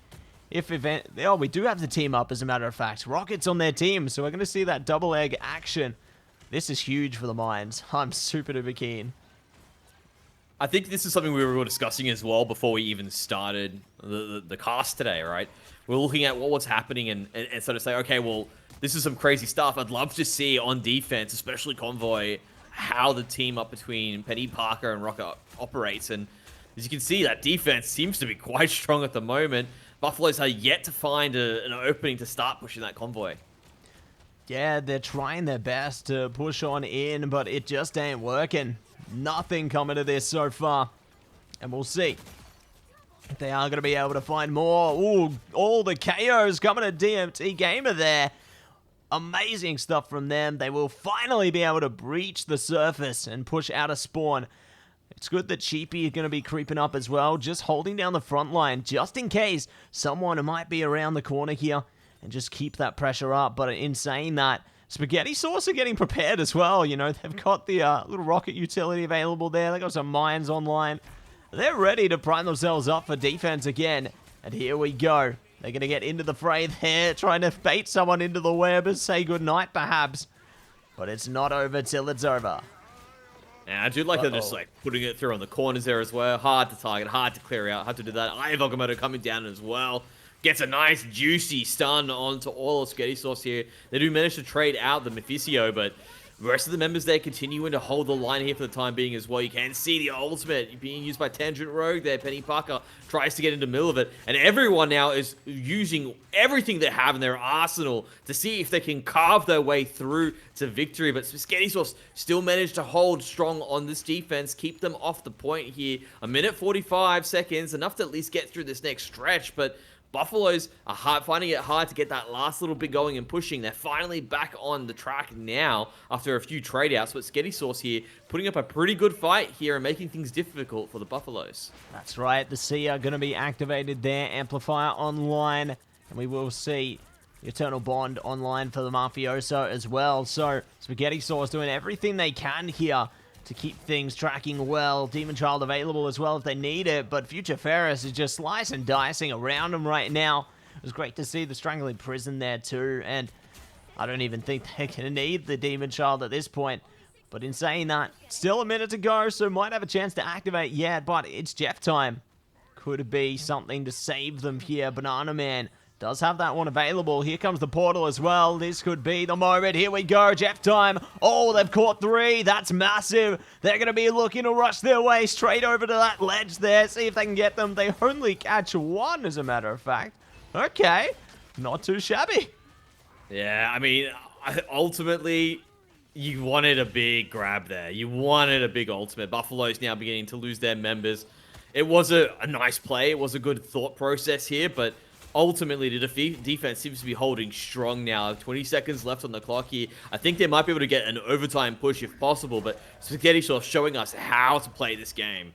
if we do have the team up, as a matter of fact. Rocket's on their team, so we're going to see that double egg action. This is huge for the Mines. I'm super duper keen. I think this is something we were discussing as well before we even started the cast today, right? We're looking at what's happening and sort of say, okay, well, this is some crazy stuff. I'd love to see on defense, especially Convoy, how the team up between Penny Parker and Rocket operates. And as you can see, that defense seems to be quite strong at the moment. Buffaloes are yet to find an opening to start pushing that Convoy. Yeah, they're trying their best to push on in, but it just ain't working. Nothing coming to this so far. And we'll see if they are going to be able to find more. Ooh, all the KOs coming to DMT Gamer there. Amazing stuff from them. They will finally be able to breach the surface and push out a spawn. It's good that Cheapy is going to be creeping up as well, just holding down the front line, just in case someone might be around the corner here, and just keep that pressure up. But in saying that, Spaghetti Sauce are getting prepared as well. You know, they've got the little rocket utility available there. They've got some mines online. They're ready to prime themselves up for defense again. And here we go. They're going to get into the fray there, trying to bait someone into the web and say goodnight, perhaps. But it's not over till it's over. Yeah, I do like they're just like putting it through on the corners there as well. Hard to target, hard to clear out, hard to do that. Okamoto coming down as well. Gets a nice, juicy stun onto all of Spaghetti Sauce here. They do manage to trade out the Mephisio, but The rest of the members there continuing to hold the line here for the time being as well. You can see the ultimate being used by Tangent Rogue there. Penny Parker tries to get into the middle of it. And everyone now is using everything they have in their arsenal to see if they can carve their way through to victory. But Spaghetti Sauce still managed to hold strong on this defense, keep them off the point here. A minute 45 seconds, enough to at least get through this next stretch. But Buffaloes are finding it hard to get that last little bit going and pushing. They're finally back on the track now after a few trade-outs. But Sketty Sauce here putting up a pretty good fight here and making things difficult for the Buffaloes. That's right. The C are going to be activated there. Amplifier online. And we will see the Eternal Bond online for the Mafioso as well. So Spaghetti Sauce doing everything they can here to keep things tracking well. Demon Child available as well if they need it, but Future Ferris is just slicing and dicing around them right now. It was great to see the Strangling Prison there too, and I don't even think they're going to need the Demon Child at this point. But in saying that, still a minute to go, so might have a chance to activate yet, but it's Jeff time. Could be something to save them here. Banana Man does have that one available. Here comes the portal as well. This could be the moment. Here we go. Jeff time. Oh, they've caught 3. That's massive. They're going to be looking to rush their way straight over to that ledge there. See if they can get them. They only catch 1, as a matter of fact. Okay. Not too shabby. Yeah, I mean, ultimately, you wanted a big grab there. You wanted a big ultimate. Buffalo's now beginning to lose their members. It was a nice play. It was a good thought process here, but ultimately, the defense seems to be holding strong now. 20 seconds left on the clock here. I think they might be able to get an overtime push if possible, but Spaghetti Sauce showing us how to play this game.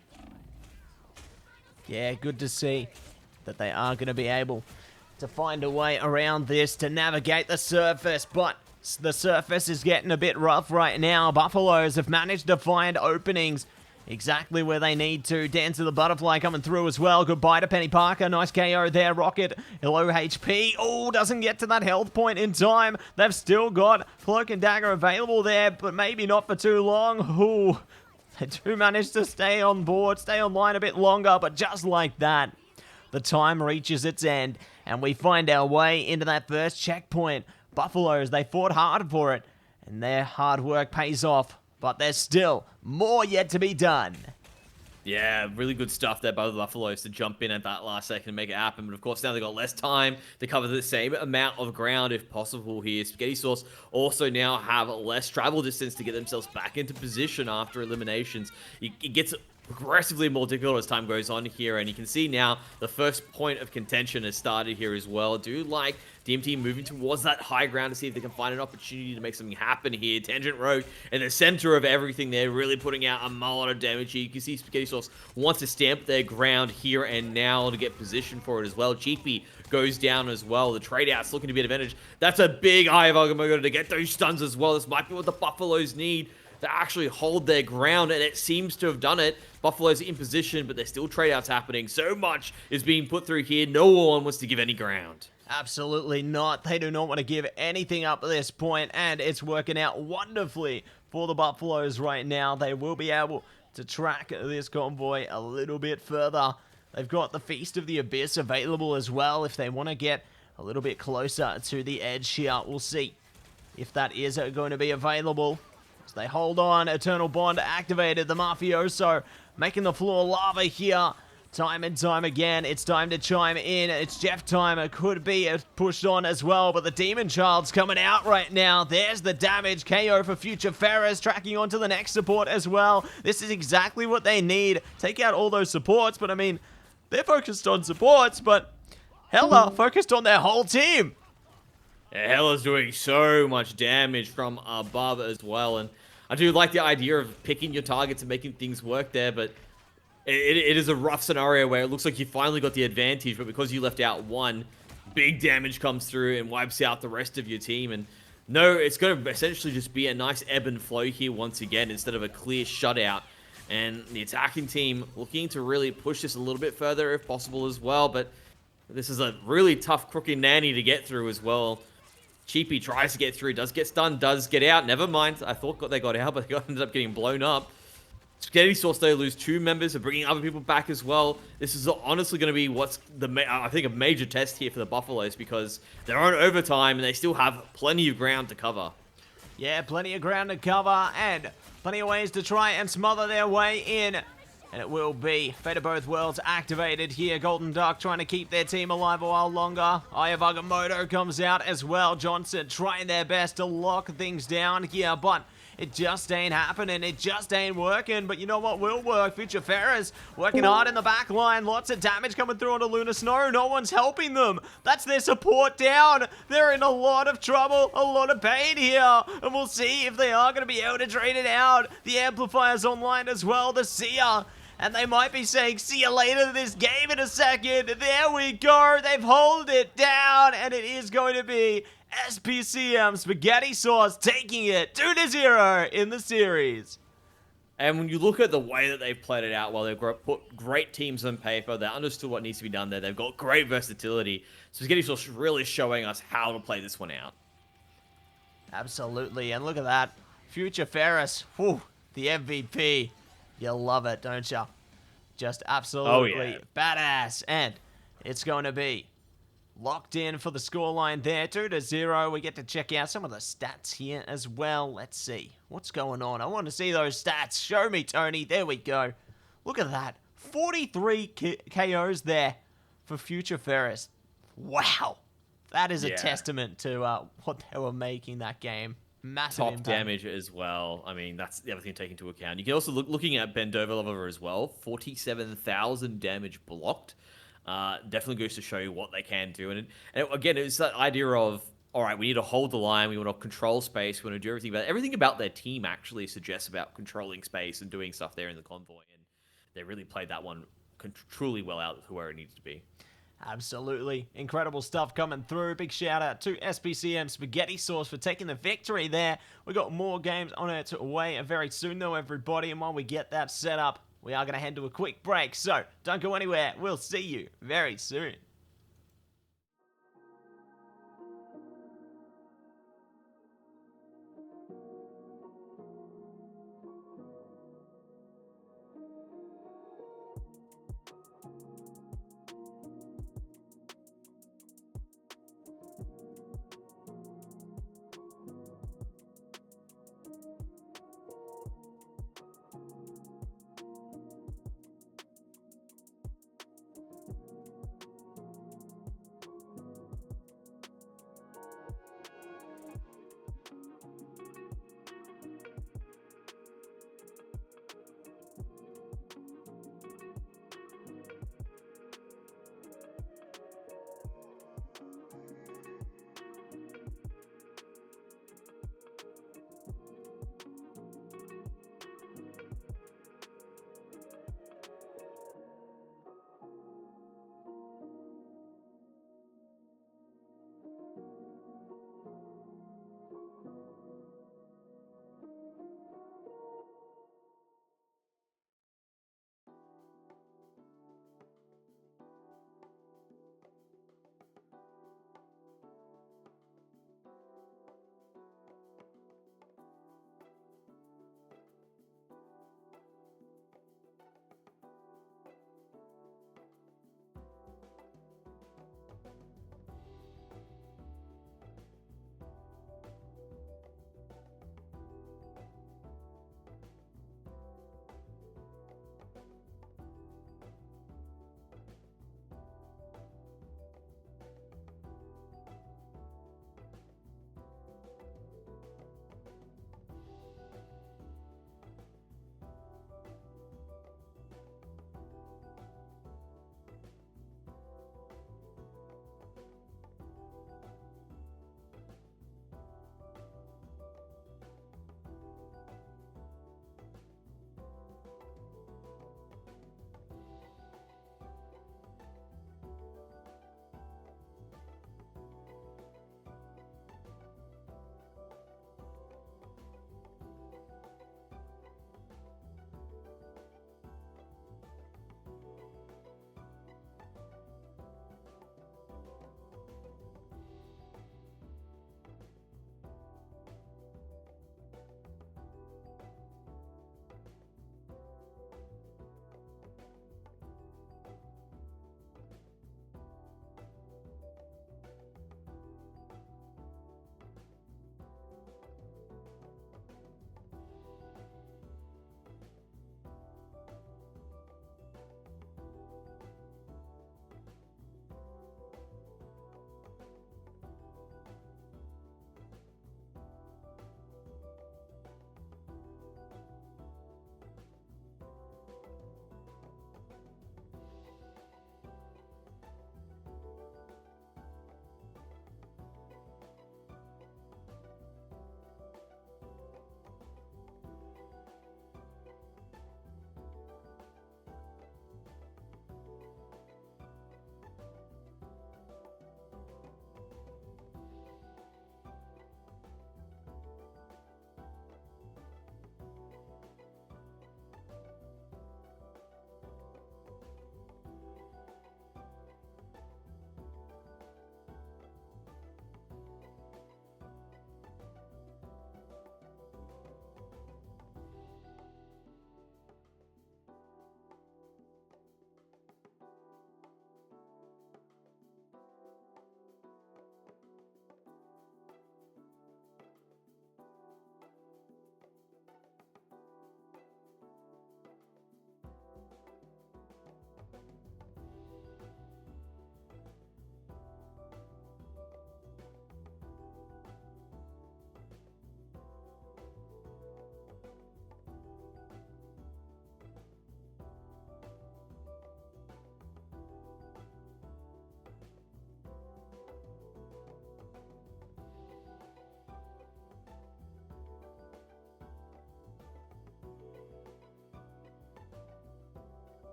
Yeah, good to see that they are going to be able to find a way around this to navigate the surface, but the surface is getting a bit rough right now. Buffaloes have managed to find openings exactly where they need to. Dance of the Butterfly coming through as well. Goodbye to Penny Parker. Nice KO there. Rocket, low HP. Oh, doesn't get to that health point in time. They've still got Cloak and Dagger available there, but maybe not for too long. Ooh, they do manage to stay on board, stay online a bit longer, but just like that, the time reaches its end, and we find our way into that first checkpoint. Buffaloes, they fought hard for it, and their hard work pays off. But there's still more yet to be done. Yeah, really good stuff there by the Buffaloes to jump in at that last second and make it happen. But of course, now they've got less time to cover the same amount of ground if possible here. Spaghetti Sauce also now have less travel distance to get themselves back into position after eliminations. It gets progressively more difficult as time goes on here, and you can see now the first point of contention has started here as well. I do like DMT moving towards that high ground to see if they can find an opportunity to make something happen here. Tangent Rogue in the center of everything there, really putting out a lot of damage here. You can see Spaghetti Sauce wants to stamp their ground here and now to get position for it as well. Cheapy goes down as well. The trade-out's looking to be an advantage. That's a big Eye of Agamotto to get those stuns as well. This might be what the Buffaloes need to actually hold their ground, and it seems to have done it. Buffalo's in position, but there's still trade-outs happening. So much is being put through here. No one wants to give any ground. Absolutely not. They do not want to give anything up at this point, and it's working out wonderfully for the Buffaloes right now. They will be able to track this convoy a little bit further. They've got the Feast of the Abyss available as well if they want to get a little bit closer to the edge here. We'll see if that is going to be available. As they hold on, Eternal Bond activated. The Mafioso making the floor lava here. Time and time again, it's time to chime in. It's Jeff time. It could be pushed on as well, but the Demon Child's coming out right now. There's the damage. KO for Future Ferris, tracking onto the next support as well. This is exactly what they need. Take out all those supports, but I mean, they're focused on supports, but Hella focused on their whole team. Yeah, Hella's doing so much damage from above as well, and I do like the idea of picking your targets and making things work there, but it is a rough scenario where it looks like you finally got the advantage, but because you left out one, big damage comes through and wipes out the rest of your team. And no, it's going to essentially just be a nice ebb and flow here once again instead of a clear shutout. And the attacking team looking to really push this a little bit further if possible as well, but this is a really tough crooked nanny to get through as well. Cheapy tries to get through, does get stunned, does get out. Never mind, I thought they got out, but they ended up getting blown up. Spaghetti Sauce, they lose 2 members and bringing other people back as well. This is honestly going to be I think a major test here for the Buffaloes because they're on overtime and they still have plenty of ground to cover. Yeah, plenty of ground to cover and plenty of ways to try and smother their way in. And it will be Fate of Both Worlds activated here. Golden Duck trying to keep their team alive a while longer. Eye of Agamotto comes out as well. Johnson trying their best to lock things down here, but it just ain't happening. It just ain't working. But you know what will work? Future Ferris working hard in the back line. Lots of damage coming through onto Lunar Snow. No one's helping them. That's their support down. They're in a lot of trouble, a lot of pain here. And we'll see if they are going to be able to trade it out. The Amplifier's online as well. The Seer. And they might be saying, see you later this game in a second. There we go. They've held it down. And it is going to be SPCM Spaghetti Sauce taking it 2-0 in the series. And when you look at the way that they've played it out, well, they've put great teams on paper. They understood what needs to be done there. They've got great versatility. Spaghetti Sauce really showing us how to play this one out. Absolutely. And look at that. Future Ferris. Whew, the MVP. You love it, don't you? Just absolutely badass. And it's going to be locked in for the scoreline there. 2-0. We get to check out some of the stats here as well. Let's see. What's going on? I want to see those stats. Show me, Tony. There we go. Look at that. 43 KOs there for Future Ferris. Wow. That is a testament to what they were making that game. Massive top impact. Damage as well. I mean, that's the other thing to take into account. You can also looking at Ben Doverlover as well. 47,000 damage blocked. Definitely goes to show you what they can do. And again, it's that idea of, all right, we need to hold the line. We want to control space. We want to do everything. But everything about their team actually suggests about controlling space and doing stuff there in the convoy. And they really played that one truly well out to where it needs to be. Absolutely. Incredible stuff coming through. Big shout out to SPCM Spaghetti Sauce for taking the victory there. We got more games on its way very soon though, everybody. And while we get that set up, we are going to head to a quick break. So don't go anywhere. We'll see you very soon.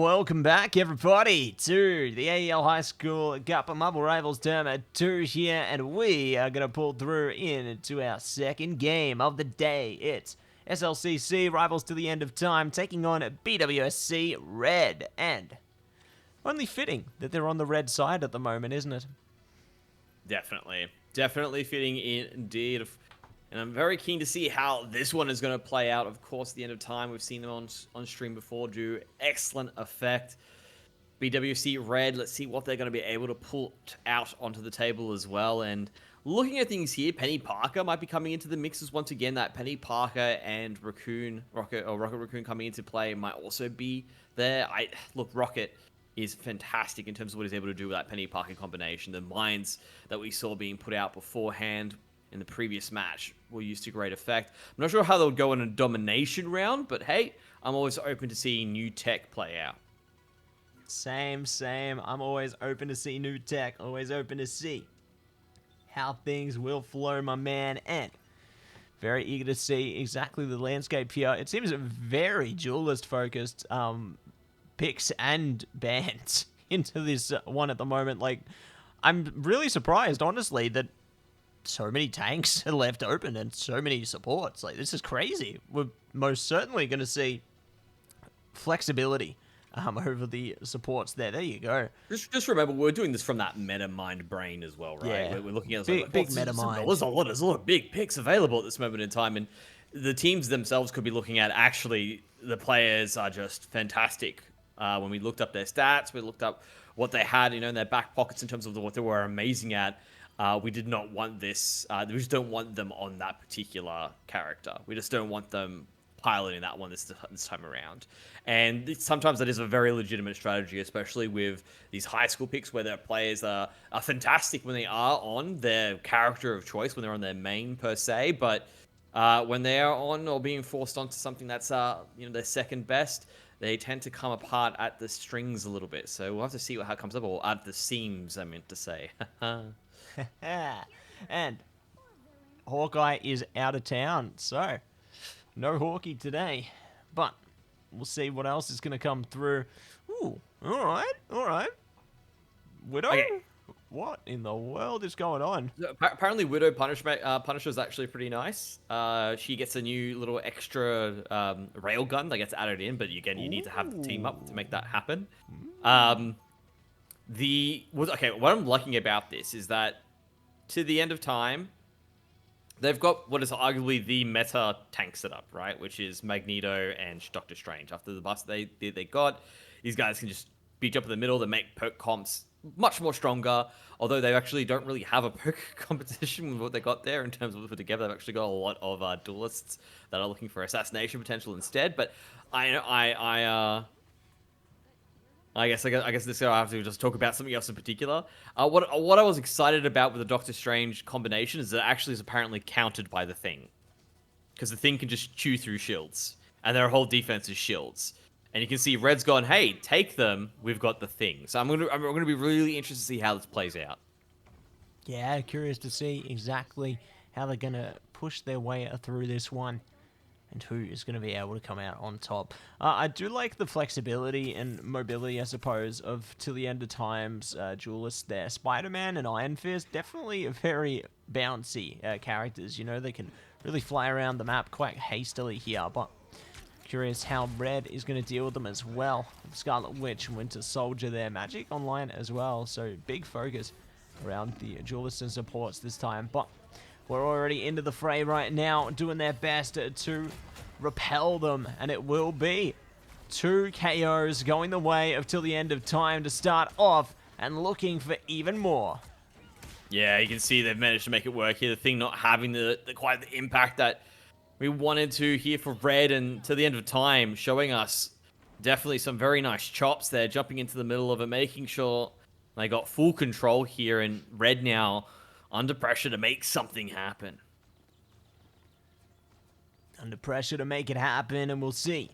welcome back everybody to the AEL High School Cup of Marble Rivals Term 2 here, and we are going to pull through into our second game of the day. It's SLCC Rivals to the End of Time taking on BWSC Red, and only fitting that they're on the red side at the moment, isn't it? Definitely fitting in indeed. And I'm very keen to see how this one is going to play out. Of course, the End of Time, we've seen them on stream before, do excellent effect. BWC Red, let's see what they're going to be able to pull out onto the table as well. And looking at things here, Penny Parker might be coming into the mixes once again. That Penny Parker and Rocket Raccoon coming into play might also be there. Look, Rocket is fantastic in terms of what he's able to do with that Penny Parker combination. The mines that we saw being put out beforehand in the previous match were used to great effect. I'm not sure how they'll go in a domination round, but hey, I'm always open to seeing new tech play out. Same. I'm always open to see new tech, always open to see how things will flow, my man, and very eager to see exactly the landscape here. It seems very duelist focused picks and bans into this one at the moment. Like, I'm really surprised, honestly, that so many tanks are left open and so many supports. Like, this is crazy. We're most certainly going to see flexibility over the supports there. There you go. Just remember, we're doing this from that meta mind brain as well, right? Yeah. We're looking at big meta mind. There's a lot of big picks available at this moment in time, and the teams themselves could be looking at, actually, the players are just fantastic. When we looked up their stats, we looked up what they had, in their back pockets in terms of what they were amazing at. We did not want this. We just don't want them on that particular character. We just don't want them piloting that one this time around. And sometimes that is a very legitimate strategy, especially with these high school picks where their players are fantastic when they are on their character of choice, when they're on their main per se. But when they are on or being forced onto something that's their second best, they tend to come apart at the strings a little bit. So we'll have to see how it comes up, or at the seams, I meant to say. And Hawkeye is out of town, so no Hawkeye today. But we'll see what else is going to come through. Ooh, all right. Widow? Okay. What in the world is going on? Apparently, Widow Punisher is actually pretty nice. She gets a new little extra railgun that gets added in, but again, you need to have the team up to make that happen. What I'm liking about this is that to the End of Time, they've got what is arguably the meta tank setup, right? Which is Magneto and Doctor Strange. After the bust they got, these guys can just beat up in the middle. They make perk comps much more stronger, although they actually don't really have a perk competition with what they got there in terms of what they put together. They've actually got a lot of duelists that are looking for assassination potential instead. But I guess this I have to just talk about something else in particular. What I was excited about with the Doctor Strange combination is that it actually is apparently countered by the Thing, because the Thing can just chew through shields, and their whole defense is shields. And you can see Red's gone, hey, take them. We've got the Thing. So I'm gonna be really interested to see how this plays out. Yeah, curious to see exactly how they're gonna push their way through this one, and who is going to be able to come out on top. I do like the flexibility and mobility, I suppose, of Till the End of Time's duelists there. Spider-Man and Iron Fist, definitely very bouncy characters. They can really fly around the map quite hastily here, but curious how Red is going to deal with them as well. Scarlet Witch and Winter Soldier there. Magic Online as well, so big focus around the duelists and supports this time, but we're already into the fray right now, doing their best to repel them, and it will be 2 KOs going the way of Till the End of Time to start off, and looking for even more. Yeah, you can see they've managed to make it work here. The Thing not having quite the impact that we wanted to here for Red, and Till the End of Time showing us definitely some very nice chops there, jumping into the middle of it, making sure they got full control here, and Red now under pressure to make something happen. Under pressure to make it happen, and we'll see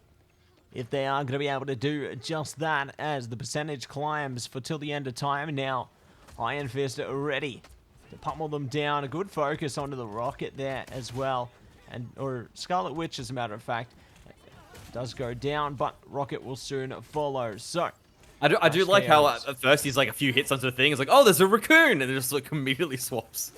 if they are going to be able to do just that as the percentage climbs for Till the End of Time. Now, Iron Fist are ready to pummel them down. A good focus onto the Rocket there as well. Or Scarlet Witch, as a matter of fact. does go down, but Rocket will soon follow. So, I do like how at first he's like a few hits onto the thing. It's like, oh, there's a raccoon, and it just like immediately swaps.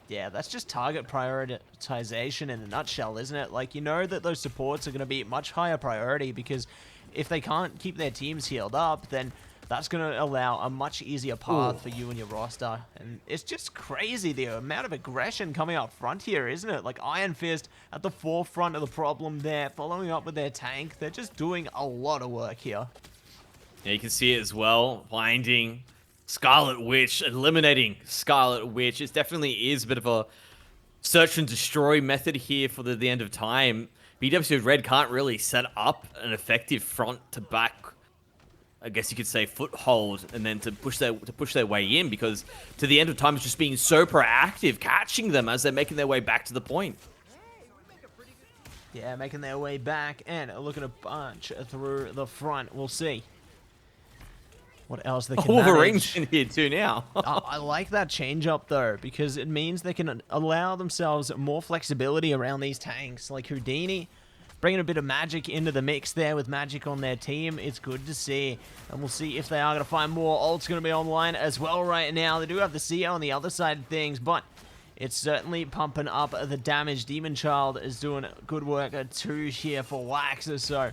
Yeah, that's just target prioritization in a nutshell, isn't it? Like, you know that those supports are going to be much higher priority because if they can't keep their teams healed up, then that's going to allow a much easier path for you and your roster. And it's just crazy the amount of aggression coming up front here, isn't it? Like, Iron Fist at the forefront of the problem there, following up with their tank. They're just doing a lot of work here. Yeah, you can see it as well. Blinding Scarlet Witch, eliminating Scarlet Witch. It definitely is a bit of a search and destroy method here for the end of time. BWC Red can't really set up an effective front to back, I guess you could say, foothold, and then to push their way in, because to the end of time it's just being so proactive, catching them as they're making their way back to the point. Yeah, making their way back and looking a bunch through the front. We'll see what else they can manage. Wolverine's in here too now. I like that change up though, because it means they can allow themselves more flexibility around these tanks. Like Houdini, bringing a bit of magic into the mix there with magic on their team. It's good to see. And we'll see if they are going to find more. Ult's going to be online as well right now. They do have the CO on the other side of things, but it's certainly pumping up the damage. Demon Child is doing good work too here for Wax. So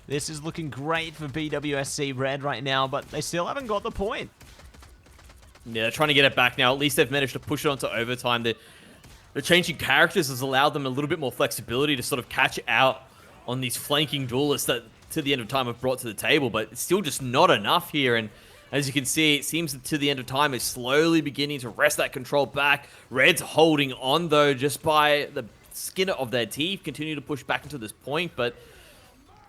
this is looking great for BWSC Red right now, but they still haven't got the point. Yeah, they're trying to get it back now. At least they've managed to push it onto overtime. The changing characters has allowed them a little bit more flexibility to sort of catch out on these flanking duelists that to the end of time have brought to the table, but it's still just not enough here. And as you can see, it seems that to the end of time is slowly beginning to wrest that control back. Red's holding on though, just by the skin of their teeth, continue to push back into this point, but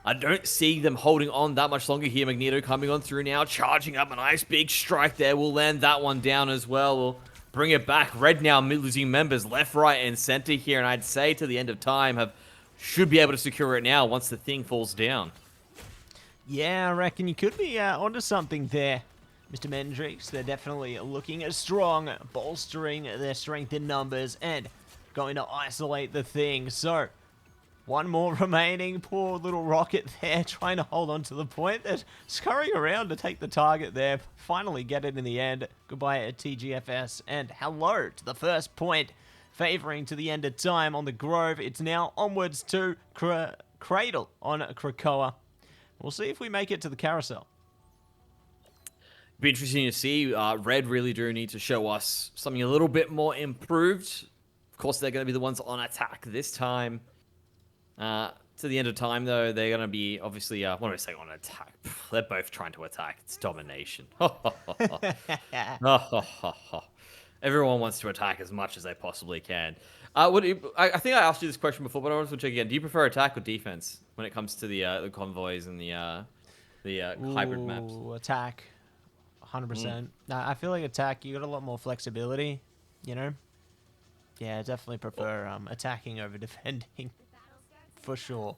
I don't see them holding on that much longer here. Magneto coming on through now, charging up a nice big strike there. We'll land that one down as well. We'll bring it back. Red now losing members left, right, and center here, and I'd say to the end of time should be able to secure it now once the thing falls down. Yeah, I reckon you could be onto something there, Mr. Mendrix. They're definitely looking strong, bolstering their strength in numbers, and going to isolate the thing. So, one more remaining. Poor little Rocket there, trying to hold on to the point. They're scurrying around to take the target there. Finally get it in the end. Goodbye at TGFS, and hello to the first point. Favoring to the end of time on the Grove. It's now onwards to Cradle on Krakoa. We'll see if we make it to the carousel. Be interesting to see. Red really do need to show us something a little bit more improved. Of course, they're going to be the ones on attack this time. To the end of time, though, they're going to be, obviously, what do I say on attack? They're both trying to attack. It's domination. Everyone wants to attack as much as they possibly can. I think I asked you this question before, but I want to check again. Do you prefer attack or defense when it comes to the convoys and the hybrid maps? Attack, 100%. Nah, I feel like attack, you got a lot more flexibility, you know? Yeah, I definitely prefer attacking over defending. For sure.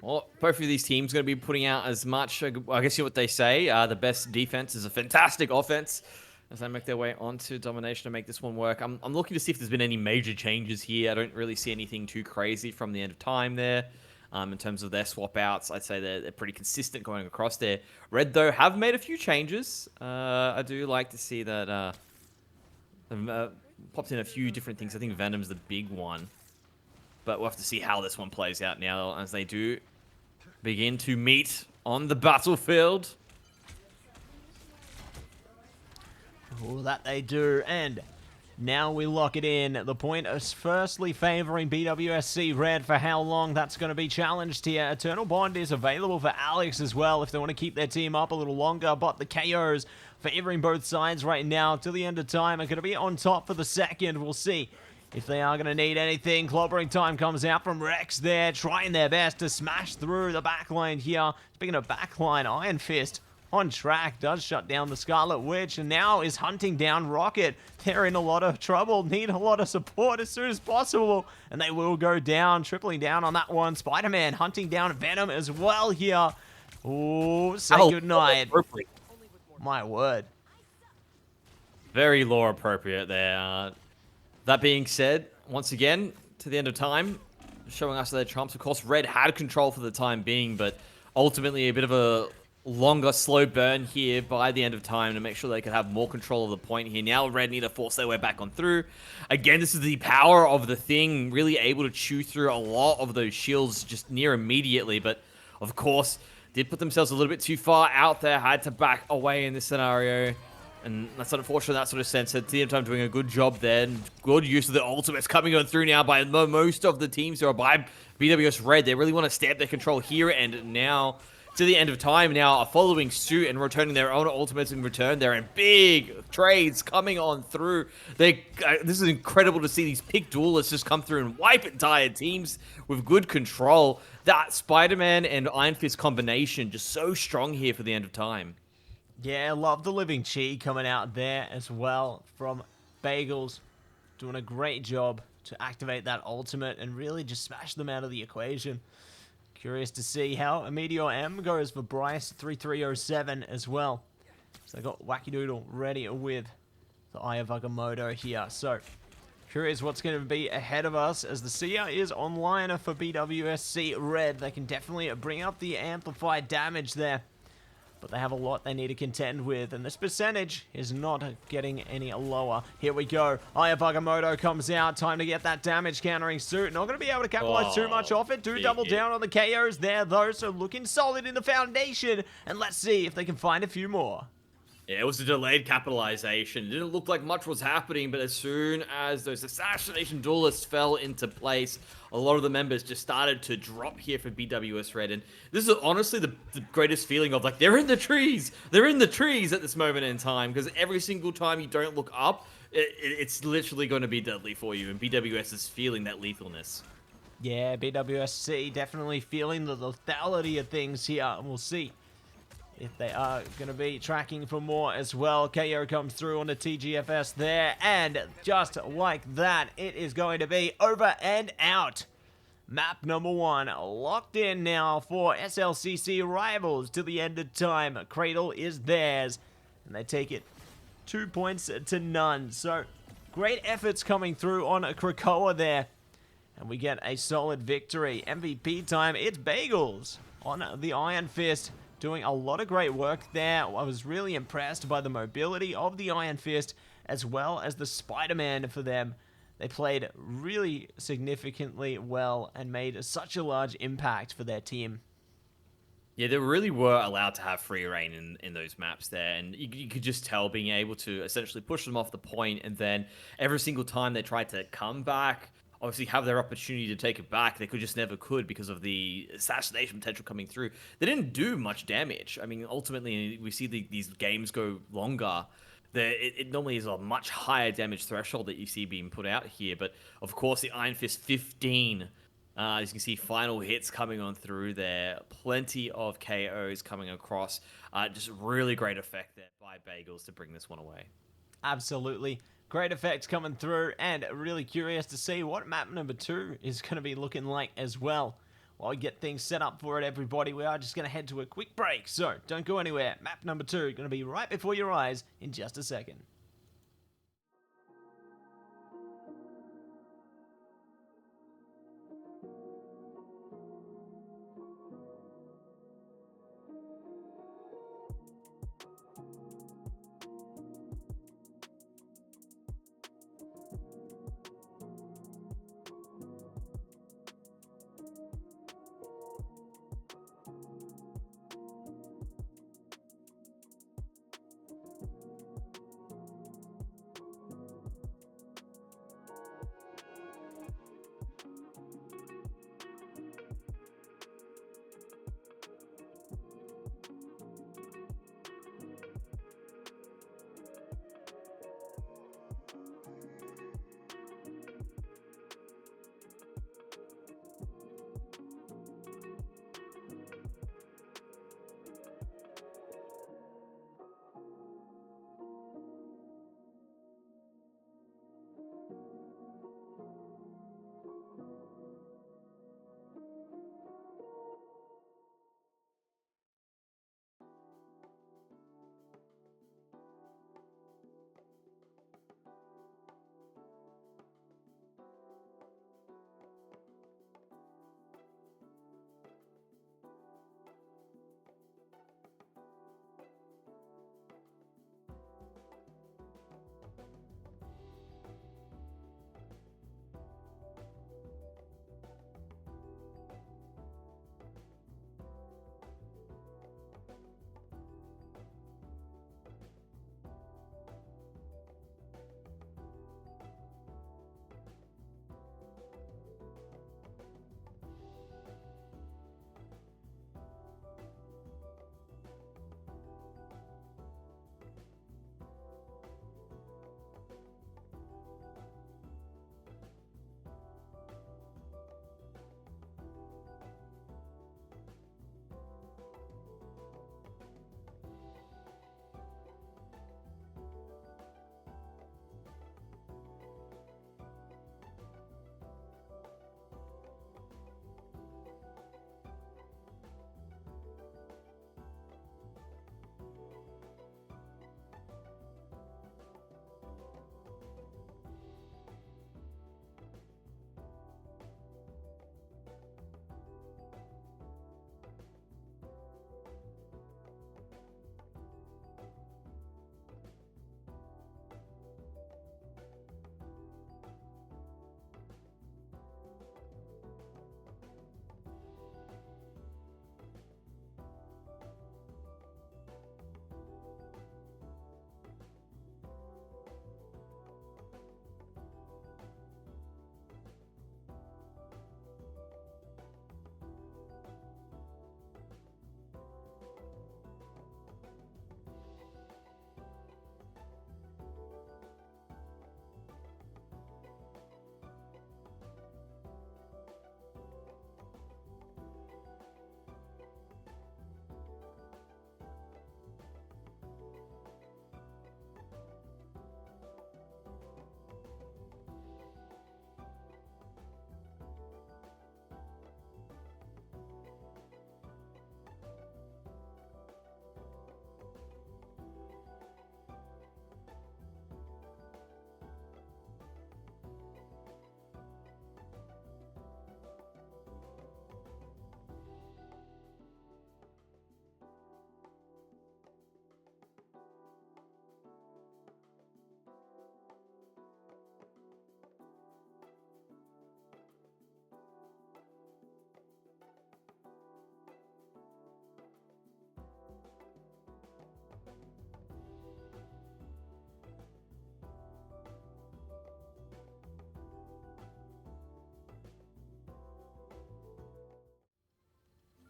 Well, both of these teams are going to be putting out as much, I guess you know what they say, the best defense is a fantastic offense, as they make their way onto domination to make this one work. I'm looking to see if there's been any major changes here. I don't really see anything too crazy from the end of time there. In terms of their swap outs, I'd say they're pretty consistent going across there. Red, though, have made a few changes. I do like to see that they've popped in a few different things. I think Venom's the big one. But we'll have to see how this one plays out now as they do begin to meet on the battlefield. Oh, that they do. And now we lock it in. The point is firstly favoring BWSC Red. For how long that's going to be challenged here. Eternal Bond is available for Alex as well if they want to keep their team up a little longer. But the KOs favoring both sides right now till the end of time are going to be on top for the second. We'll see if they are going to need anything. Clobbering time comes out from Rex there, trying their best to smash through the backline here. Speaking of backline, Iron Fist on track, does shut down the Scarlet Witch, and now is hunting down Rocket. They're in a lot of trouble, need a lot of support as soon as possible, and they will go down, tripling down on that one. Spider-Man hunting down Venom as well here. Oh, say goodnight. My word. Very lore appropriate there. That being said, once again, to the end of time, showing us their trumps. Of course, Red had control for the time being, but ultimately a bit of a longer, slow burn here by the end of time to make sure they could have more control of the point here. Now Red need to force their way back on through. Again, this is the power of the Thing, really able to chew through a lot of those shields just near immediately, but of course, did put themselves a little bit too far out there, had to back away in this scenario. And that's unfortunate in that sort of sense. At the same time, doing a good job there. And good use of the ultimates coming on through now by most of the teams who are by BWS Red. They really want to stamp their control here and now. To the end of time now are following suit and returning their own ultimates in return there. And big trades coming on through. This is incredible to see these pick duelists just come through and wipe entire teams with good control. That Spider-Man and Iron Fist combination just so strong here for the end of time. Yeah, love the living chi coming out there as well from Bagels. Doing a great job to activate that ultimate and really just smash them out of the equation. Curious to see how a Meteor M goes for Bryce 3307 as well. So they got Wacky Doodle ready with the Eye of Agamotto here. So curious what's going to be ahead of us as the Seer is online for BWSC Red. They can definitely bring up the amplified damage there. But they have a lot they need to contend with, and this percentage is not getting any lower. Here we go. Eye of Agamotto comes out. Time to get that damage countering suit. Not going to be able to capitalize too much off it. Do double down on the KOs there, though, so looking solid in the foundation. And let's see if they can find a few more. Yeah, it was a delayed capitalization. It didn't look like much was happening, but as soon as those assassination duelists fell into place, a lot of the members just started to drop here for BWS Red. And this is honestly the greatest feeling of, like, they're in the trees. They're in the trees at this moment in time, because every single time you don't look up, it's literally going to be deadly for you. And BWS is feeling that lethalness. Yeah, BWSC definitely feeling the lethality of things here. And we'll see if they are going to be tracking for more as well. KO comes through on the TGFS there, and just like that, it is going to be over and out. Map number 1 locked in now for SLCC rivals to the end of time. Cradle is theirs, and they take it 2 points to none. So great efforts coming through on Krakoa there, and we get a solid victory. MVP time, it's Bagels on the Iron Fist. Doing a lot of great work there. I was really impressed by the mobility of the Iron Fist as well as the Spider-Man for them. They played really significantly well and made such a large impact for their team. Yeah, they really were allowed to have free reign in those maps there, and you could just tell being able to essentially push them off the point, and then every single time they tried to come back, obviously have their opportunity to take it back, they just never could because of the assassination potential coming through. They didn't do much damage. I mean, ultimately, we see these games go longer. It normally is a much higher damage threshold that you see being put out here, but of course, the Iron Fist 15, as you can see, final hits coming on through there. Plenty of KOs coming across. Just really great effect there by Bagels to bring this one away. Absolutely. Great effects coming through, and really curious to see what map number 2 is going to be looking like as well. While we get things set up for it, everybody, we are just going to head to a quick break, so don't go anywhere. Map number 2 going to be right before your eyes in just a second.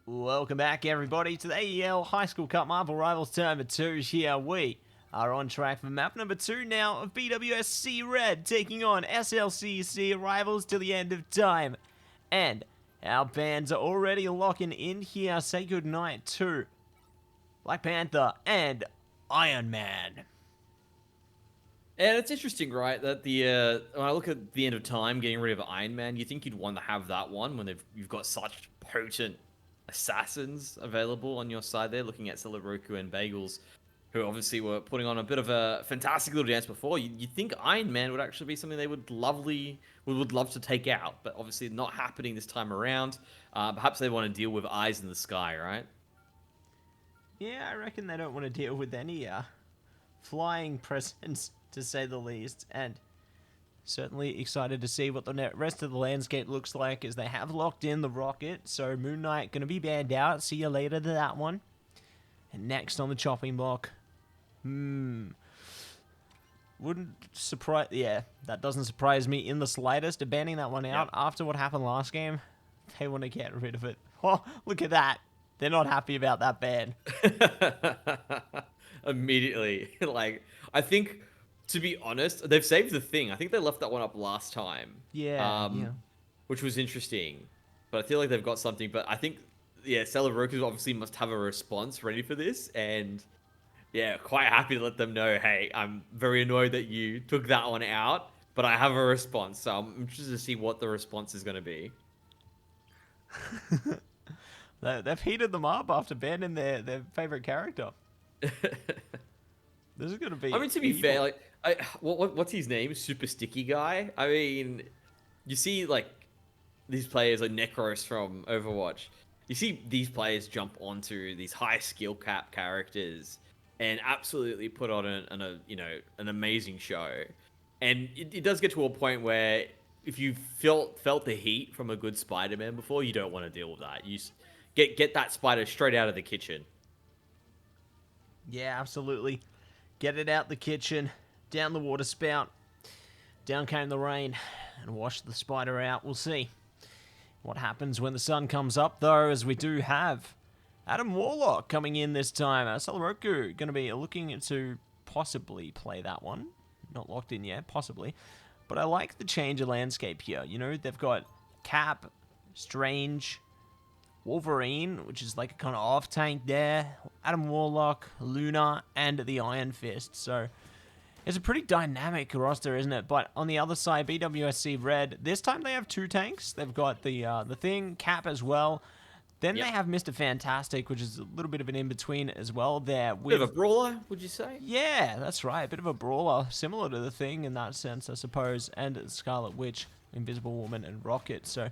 Welcome back, everybody, to the AEL High School Cup Marvel Rivals Tournament 2. Here we are on track for map number 2 now of BWSC Red, taking on SLCC Rivals till the end of time. And our bands are already locking in here. Say goodnight to Black Panther and Iron Man. And it's interesting, right, that the when I look at the end of time, getting rid of Iron Man, you think you'd want to have that one when you've got such potent assassins available on your side there, looking at Celeroku and Bagels, who obviously were putting on a bit of a fantastic little dance before. You'd think Iron Man would actually be something they would love to take out, but obviously not happening this time around. Perhaps they want to deal with eyes in the sky, right? Yeah, I reckon they don't want to deal with any flying presence, to say the least, and certainly excited to see what the rest of the landscape looks like, as they have locked in the rocket. So Moon Knight going to be banned out. See you later to that one. And next on the chopping block, wouldn't surprise. Yeah, that doesn't surprise me in the slightest. They're banning that one out after what happened last game. They want to get rid of it. Oh, look at that. They're not happy about that ban. Immediately, like, I think, to be honest, they've saved the thing. I think they left that one up last time. Yeah, Which was interesting. But I feel like they've got something. But I think, yeah, Celeroku obviously must have a response ready for this. And, yeah, quite happy to let them know, hey, I'm very annoyed that you took that one out, but I have a response. So I'm interested to see what the response is going to be. They've heated them up after banning their favorite character. This is going to be... I mean, to be fair, like, what's his name? Super Sticky Guy? I mean, you see, like, these players like Necros from Overwatch. You see these players jump onto these high skill cap characters and absolutely put on an amazing show. And it does get to a point where if you felt the heat from a good Spider-Man before, you don't want to deal with that. You get that spider straight out of the kitchen. Yeah, absolutely. Get it out the kitchen, down the water spout. Down came the rain and washed the spider out. We'll see what happens when the sun comes up, though, as we do have Adam Warlock coming in this time. Celeroku going to be looking to possibly play that one. Not locked in yet, possibly. But I like the change of landscape here. You know, they've got Cap, Strange, Wolverine, which is like a kind of off-tank there, Adam Warlock, Luna, and the Iron Fist. So it's a pretty dynamic roster, isn't it? But on the other side, BWSC Red, this time they have 2 tanks. They've got the Thing, Cap as well. Then they have Mr. Fantastic, which is a little bit of an in-between as well there. Bit of a brawler, would you say? Yeah, that's right. A bit of a brawler, similar to the Thing in that sense, I suppose. And Scarlet Witch, Invisible Woman, and Rocket. So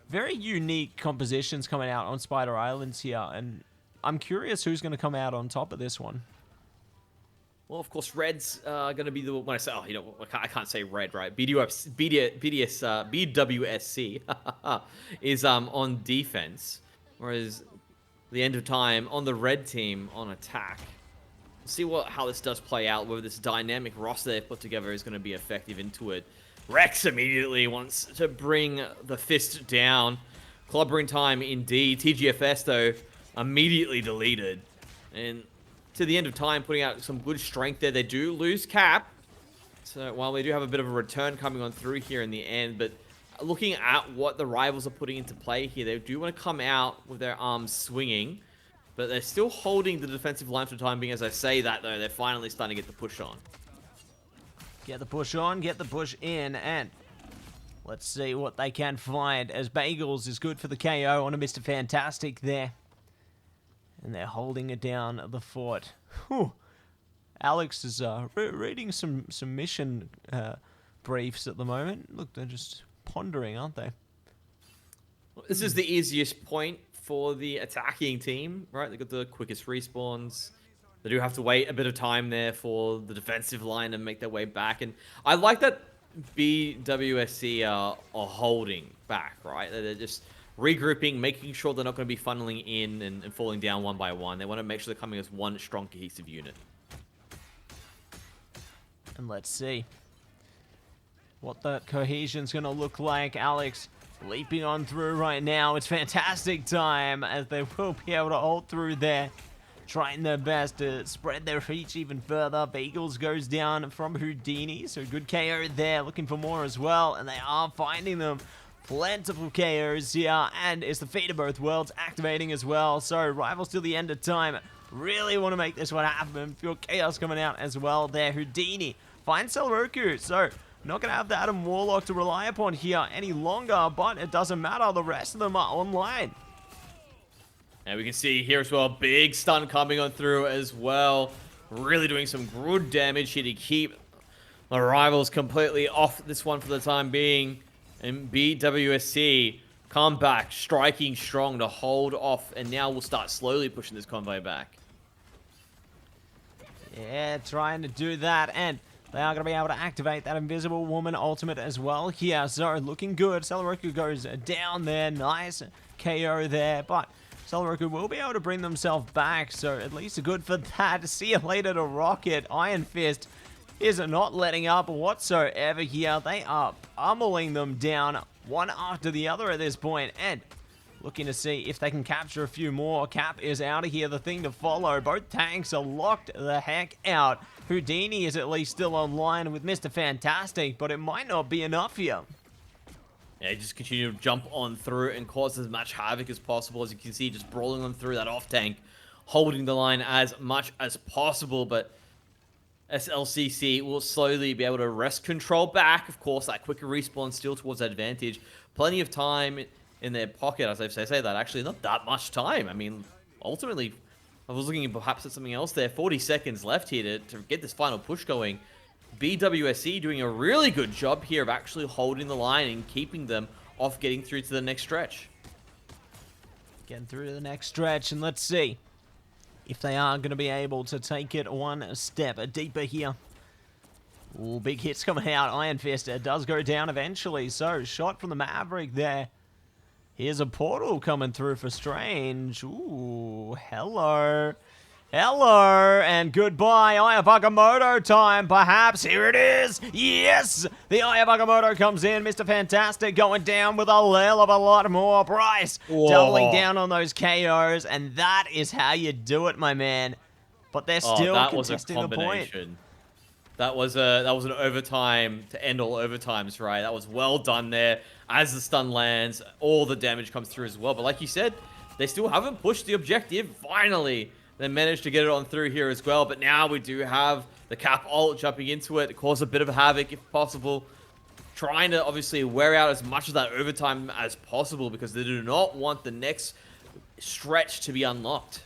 very unique compositions coming out on Spider Islands here, and I'm curious who's going to come out on top of this one. Well, of course, Red's going to be the when I say, I can't say Red, right? BWSC is on defense, whereas the end of time on the Red team on attack. We'll see how this does play out, whether this dynamic roster they've put together is going to be effective into it. Rex immediately wants to bring the fist down. Clobbering time indeed. TGFS, though, immediately deleted. And to the end of time, putting out some good strength there. They do lose Cap. So while they do have a bit of a return coming on through here in the end, but looking at what the rivals are putting into play here, they do want to come out with their arms swinging. But they're still holding the defensive line for the time being. As I say that, though, they're finally starting to get the push on. Get the push on, get the push in, and let's see what they can find, as Bagels is good for the KO on a Mr. Fantastic there. And they're holding it down the fort. Whew. Alex is reading some mission briefs at the moment. Look, they're just pondering, aren't they? This is the easiest point for the attacking team, right? They've got the quickest respawns. They do have to wait a bit of time there for the defensive line to make their way back. And I like that BWSC are holding back, right? They're just regrouping, making sure they're not going to be funneling in and falling down one by one. They want to make sure they're coming as one strong, cohesive unit. And let's see what that cohesion's going to look like. Alex leaping on through right now. It's fantastic time as they will be able to hold through there, trying their best to spread their reach even further. Beagles goes down from Houdini, so good KO there, looking for more as well, and they are finding them. Plentiful KOs here, and it's the fate of both worlds activating as well. So rivals till the end of time really want to make this one happen. Feel chaos coming out as well there. Houdini finds Selroku, so not going to have the Adam Warlock to rely upon here any longer, but it doesn't matter. The rest of them are online. And we can see here as well, big stun coming on through as well. Really doing some good damage here to keep the rivals completely off this one for the time being. And BWSC come back, striking strong to hold off, and now we'll start slowly pushing this convoy back. Yeah, trying to do that, and they are going to be able to activate that Invisible Woman ultimate as well here. So looking good. Selroku goes down there. Nice KO there, but Selroku will be able to bring themselves back, so at least good for that. See you later to Rocket. Iron Fist is not letting up whatsoever here. They are pummeling them down one after the other at this point, and looking to see if they can capture a few more. Cap is out of here, the thing to follow. Both tanks are locked the heck out. Houdini is at least still online with Mr. Fantastic, but it might not be enough here. Yeah, just continue to jump on through and cause as much havoc as possible. As you can see, just brawling on through that off tank, holding the line as much as possible, but SLCC will slowly be able to wrest control back. Of course, that quicker respawn still towards that advantage. Plenty of time in their pocket, as I say that. Actually, not that much time. I mean, ultimately, I was looking perhaps at something else there. 40 seconds left here to get this final push going. BWSC doing a really good job here of actually holding the line and keeping them off getting through to the next stretch. Getting through to the next stretch, and let's see if they are going to be able to take it one step deeper here. Ooh, big hits coming out. Iron Fist does go down eventually. So, shot from the Maverick there. Here's a portal coming through for Strange. Ooh, hello. Hello, and goodbye. Eye of Agamotto time, perhaps. Here it is. Yes! The Eye of Agamotto comes in. Mr. Fantastic going down with a hell of a lot more. Bryce doubling down on those KOs, and that is how you do it, my man. But they're still contesting the point. That was an overtime to end all overtimes, right? That was well done there. As the stun lands, all the damage comes through as well. But like you said, they still haven't pushed the objective. Finally, they managed to get it on through here as well. But now we do have the Cap ult jumping into it to cause a bit of havoc if possible. Trying to obviously wear out as much of that overtime as possible because they do not want the next stretch to be unlocked.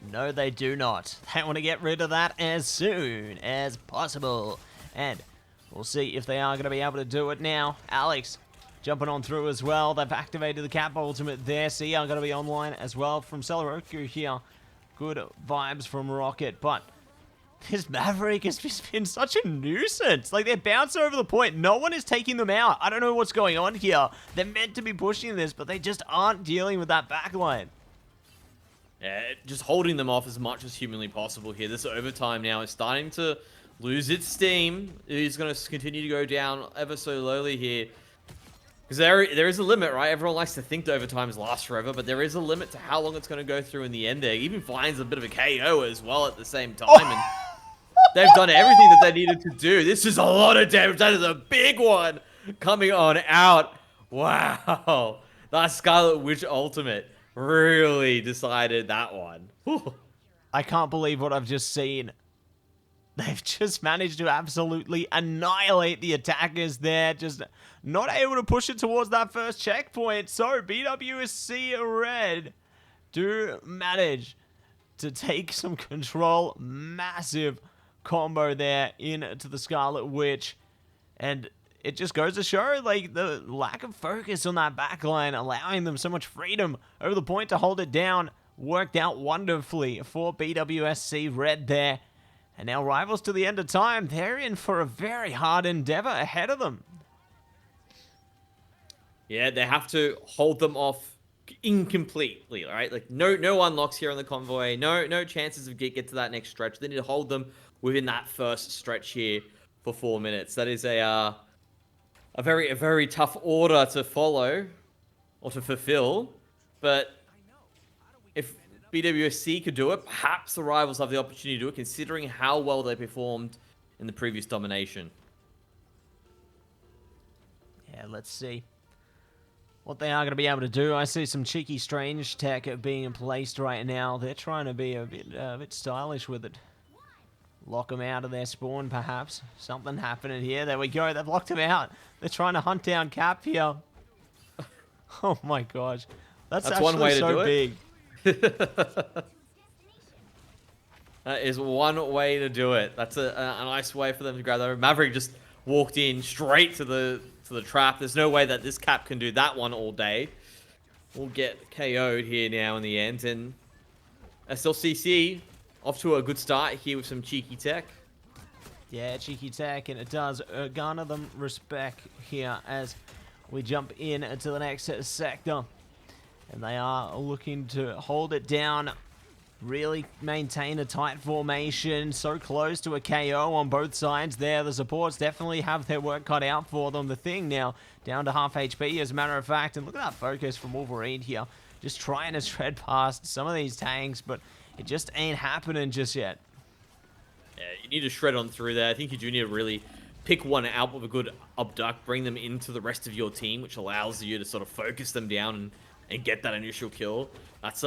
No, they do not. They want to get rid of that as soon as possible. And we'll see if they are going to be able to do it now. Alex jumping on through as well. They've activated the Cap ultimate there. So yeah, going to be online as well from Selroku here. Good vibes from Rocket, but this Maverick has just been such a nuisance. Like, they're bouncing over the point. No one is taking them out. I don't know what's going on here. They're meant to be pushing this, but they just aren't dealing with that backline. Yeah, just holding them off as much as humanly possible here. This overtime now is starting to lose its steam. It's going to continue to go down ever so slowly here. Because there is a limit, right? Everyone likes to think the overtimes last forever, but there is a limit to how long it's going to go through in the end there. He even finds a bit of a KO as well at the same time. And they've done everything that they needed to do. This is a lot of damage. That is a big one coming on out. Wow. That Scarlet Witch ultimate really decided that one. Whew. I can't believe what I've just seen. They've just managed to absolutely annihilate the attackers there. Just not able to push it towards that first checkpoint. So BWSC Red do manage to take some control. Massive combo there into the Scarlet Witch. And it just goes to show, like, the lack of focus on that backline, allowing them so much freedom over the point to hold it down. Worked out wonderfully for BWSC Red there. And now rivals to the end of time, they're in for a very hard endeavor ahead of them. Yeah, they have to hold them off incompletely, right? Like, no unlocks here on the convoy. No chances of get to that next stretch. They need to hold them within that first stretch here for 4 minutes. That is a a very tough order to follow or to fulfill. But if BWSC could do it, perhaps the Rivals have the opportunity to do it, considering how well they performed in the previous domination. Yeah, let's see what they are going to be able to do. I see some cheeky strange tech being placed right now. They're trying to be a bit stylish with it. Lock them out of their spawn, perhaps. Something happening here. There we go. They've locked him out. They're trying to hunt down Cap here. Oh my gosh. That's actually one way to so do big. That is one way to do it. That's a nice way for them to grab that. Maverick just walked in straight to the trap. There's no way that this Cap can do that one all day. We'll get KO'd here now in the end. And SLCC off to a good start here with some cheeky tech. Yeah, cheeky tech, and it does garner them respect here as we jump in to the next sector. And they are looking to hold it down, really maintain a tight formation, so close to a KO on both sides there. The supports definitely have their work cut out for them. The Thing now down to half HP as a matter of fact, and look at that focus from Wolverine here. Just trying to shred past some of these tanks, but it just ain't happening just yet. Yeah, you need to shred on through there. I think you do need to really pick one out with a good abduct, bring them into the rest of your team, which allows you to sort of focus them down and get that initial kill. That's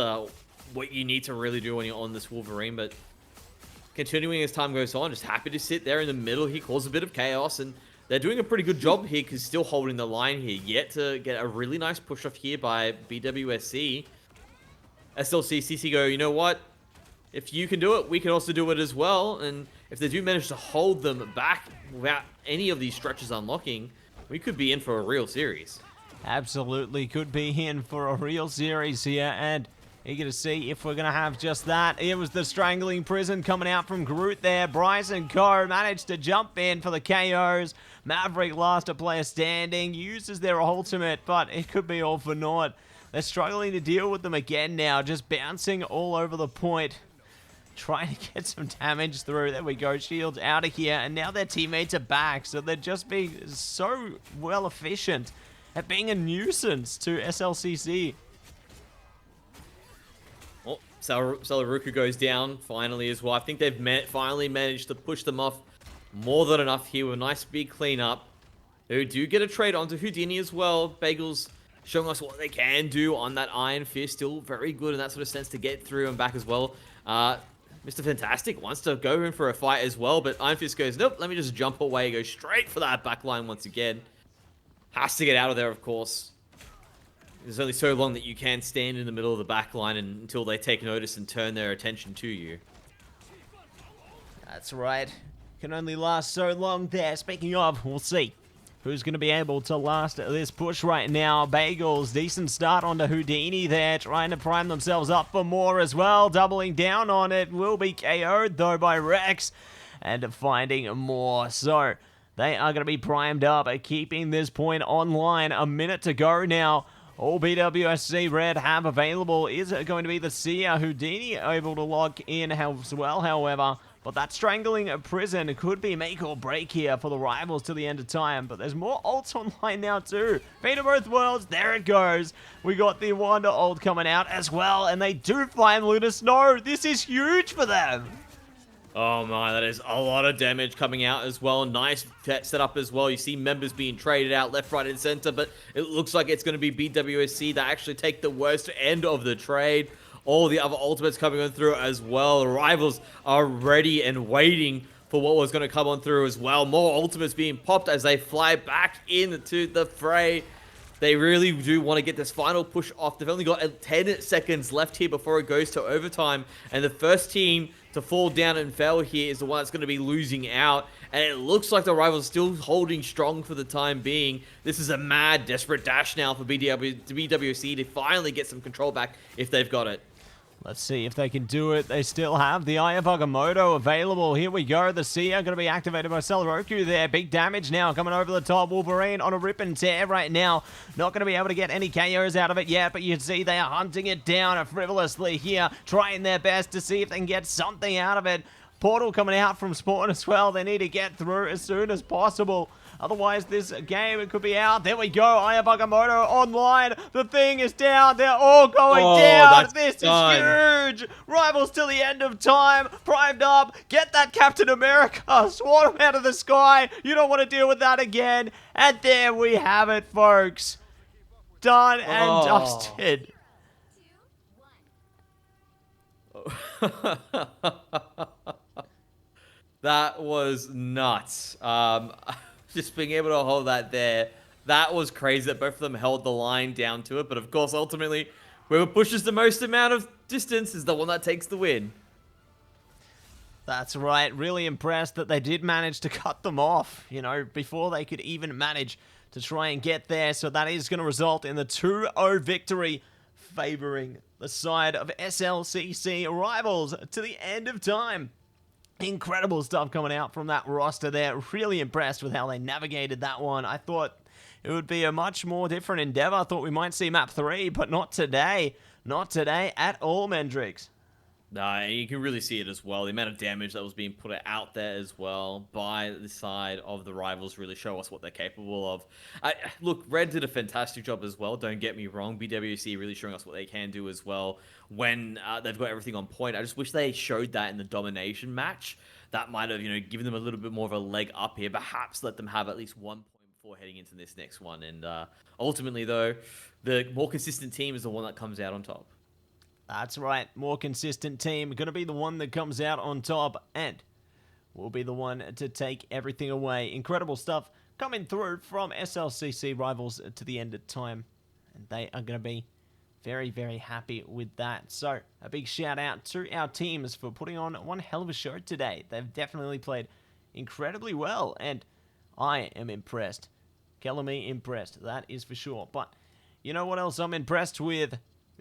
what you need to really do when you're on this Wolverine. But continuing as time goes on, just happy to sit there in the middle. He caused a bit of chaos, and they're doing a pretty good job here because still holding the line here. Yet to get a really nice push off here by BWSC. SLCC go, you know what? If you can do it, we can also do it as well. And if they do manage to hold them back without any of these stretches unlocking, we could be in for a real series. Absolutely could be in for a real series here, and eager to see if we're going to have just that. It was the strangling prison coming out from Groot there. Bryce and Co managed to jump in for the KOs. Maverick, last player standing, uses their ultimate, but it could be all for naught. They're struggling to deal with them again now, just bouncing all over the point. Trying to get some damage through. There we go. Shields out of here. And now their teammates are back. So they're just being so well efficient at being a nuisance to SLCC. Oh, Salaruku goes down finally as well. I think they've finally managed to push them off more than enough here with a nice big cleanup. They do get a trade onto Houdini as well. Bagels showing us what they can do on that Iron Fist. Still very good in that sort of sense to get through and back as well. Mr. Fantastic wants to go in for a fight as well, but Iron Fist goes, nope, let me just jump away, go straight for that backline once again. Has to get out of there, of course. There's only so long that you can stand in the middle of the backline until they take notice and turn their attention to you. That's right. Can only last so long there. Speaking of, we'll see who's going to be able to last this push right now. Bagels, decent start onto Houdini there, trying to prime themselves up for more as well. Doubling down on it, will be KO'd though by Rex, and finding more. So they are going to be primed up, keeping this point online. A minute to go now. All BWSC Red have available is going to be the Seer. Houdini able to lock in as well, however. But that strangling prison could be make or break here for the Rivals to the end of time. But there's more ults online now too. Fate of both worlds, there it goes. We got the Wanda ult coming out as well. And they do find Lunar Snow. This is huge for them. Oh my, that is a lot of damage coming out as well. Nice setup as well. You see members being traded out left, right, and center. But it looks like it's going to be BWSC that actually take the worst end of the trade. All the other ultimates coming on through as well. The Rivals are ready and waiting for what was going to come on through as well. More ultimates being popped as they fly back into the fray. They really do want to get this final push off. They've only got 10 seconds left here before it goes to overtime. And the first team to fall down and fail here is the one that's going to be losing out. And it looks like the Rivals still holding strong for the time being. This is a mad, desperate dash now for BWC to finally get some control back if they've got it. Let's see if they can do it. They still have the Eye of Agamotto available. Here we go. The Seer going to be activated by Celeroku there. Big damage now coming over the top. Wolverine on a rip and tear right now. Not going to be able to get any KOs out of it yet, but you can see they are hunting it down frivolously here, trying their best to see if they can get something out of it. Portal coming out from spawn as well. They need to get through as soon as possible. Otherwise, this game, it could be out. There we go. Ayabagamoto online. The thing is down. They're all going down. This is huge. Rivals till the end of time. Primed up. Get that Captain America. Swat him out of the sky. You don't want to deal with that again. And there we have it, folks. Done and dusted. That was nuts. Just being able to hold that there, that was crazy that both of them held the line down to it. But of course, ultimately, whoever pushes the most amount of distance is the one that takes the win. That's right. Really impressed that they did manage to cut them off, you know, before they could even manage to try and get there. So that is going to result in the 2-0 victory, favoring the side of SLCC Rivals to the end of time. Incredible stuff coming out from that roster there. Really impressed with how they navigated that one. I thought it would be a much more different endeavor. I thought we might see map 3, but not today. Not today at all, Mendrix. Nah, you can really see it as well. The amount of damage that was being put out there as well by the side of the Rivals really show us what they're capable of. Look, Red did a fantastic job as well. Don't get me wrong. BWC really showing us what they can do as well when they've got everything on point. I just wish they showed that in the domination match. That might have, given them a little bit more of a leg up here. Perhaps let them have at least 1 point before heading into this next one. And ultimately, though, the more consistent team is the one that comes out on top. That's right. More consistent team. Going to be the one that comes out on top and will be the one to take everything away. Incredible stuff coming through from SLCC Rivals to the end of time. And they are going to be very, very happy with that. So, a big shout out to our teams for putting on one hell of a show today. They've definitely played incredibly well. And I am impressed. Kellamy impressed. That is for sure. But you know what else I'm impressed with?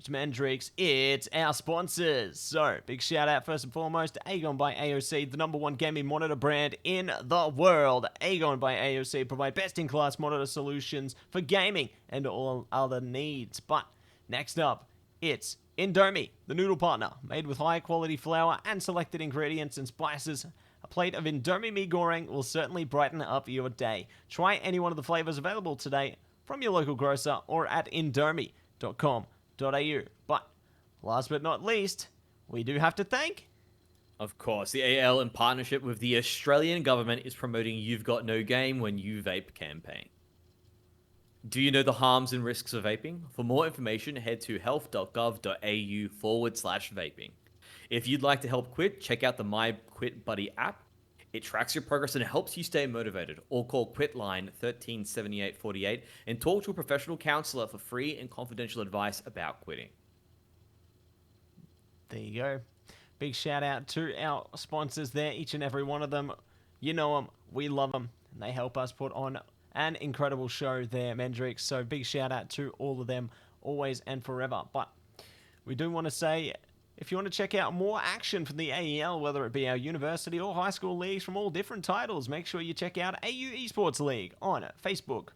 Mendrix, it's our sponsors. So, big shout out first and foremost to AGON by AOC, the #1 gaming monitor brand in the world. AGON by AOC provide best-in-class monitor solutions for gaming and all other needs. But next up, it's Indomie, the noodle partner, made with high-quality flour and selected ingredients and spices. A plate of Indomie mee goreng will certainly brighten up your day. Try any one of the flavors available today from your local grocer or at indomie.com. But last but not least, we do have to thank, of course, the AEL in partnership with the Australian government is promoting You've Got No Game When You Vape campaign. Do you know the harms and risks of vaping? For more information, head to health.gov.au/vaping. If you'd like to help quit, check out the My Quit Buddy app. It tracks your progress and helps you stay motivated. Or call Quitline 137848 and talk to a professional counselor for free and confidential advice about quitting. There you go. Big shout out to our sponsors there, each and every one of them. You know them, we love them, and they help us put on an incredible show there, Mendrix. So big shout out to all of them, always and forever. But we do want to say, if you want to check out more action from the AEL, whether it be our university or high school leagues from all different titles, make sure you check out AU Esports League on Facebook,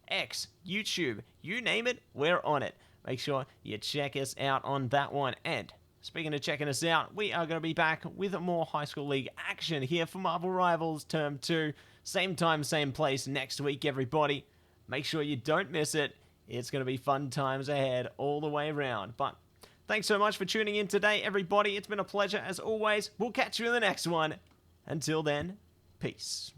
X, YouTube, you name it, we're on it. Make sure you check us out on that one. And speaking of checking us out, we are going to be back with more high school league action here for Marvel Rivals Term 2. Same time, same place next week, everybody. Make sure you don't miss it. It's going to be fun times ahead all the way around. But thanks so much for tuning in today, everybody. It's been a pleasure as always. We'll catch you in the next one. Until then, peace.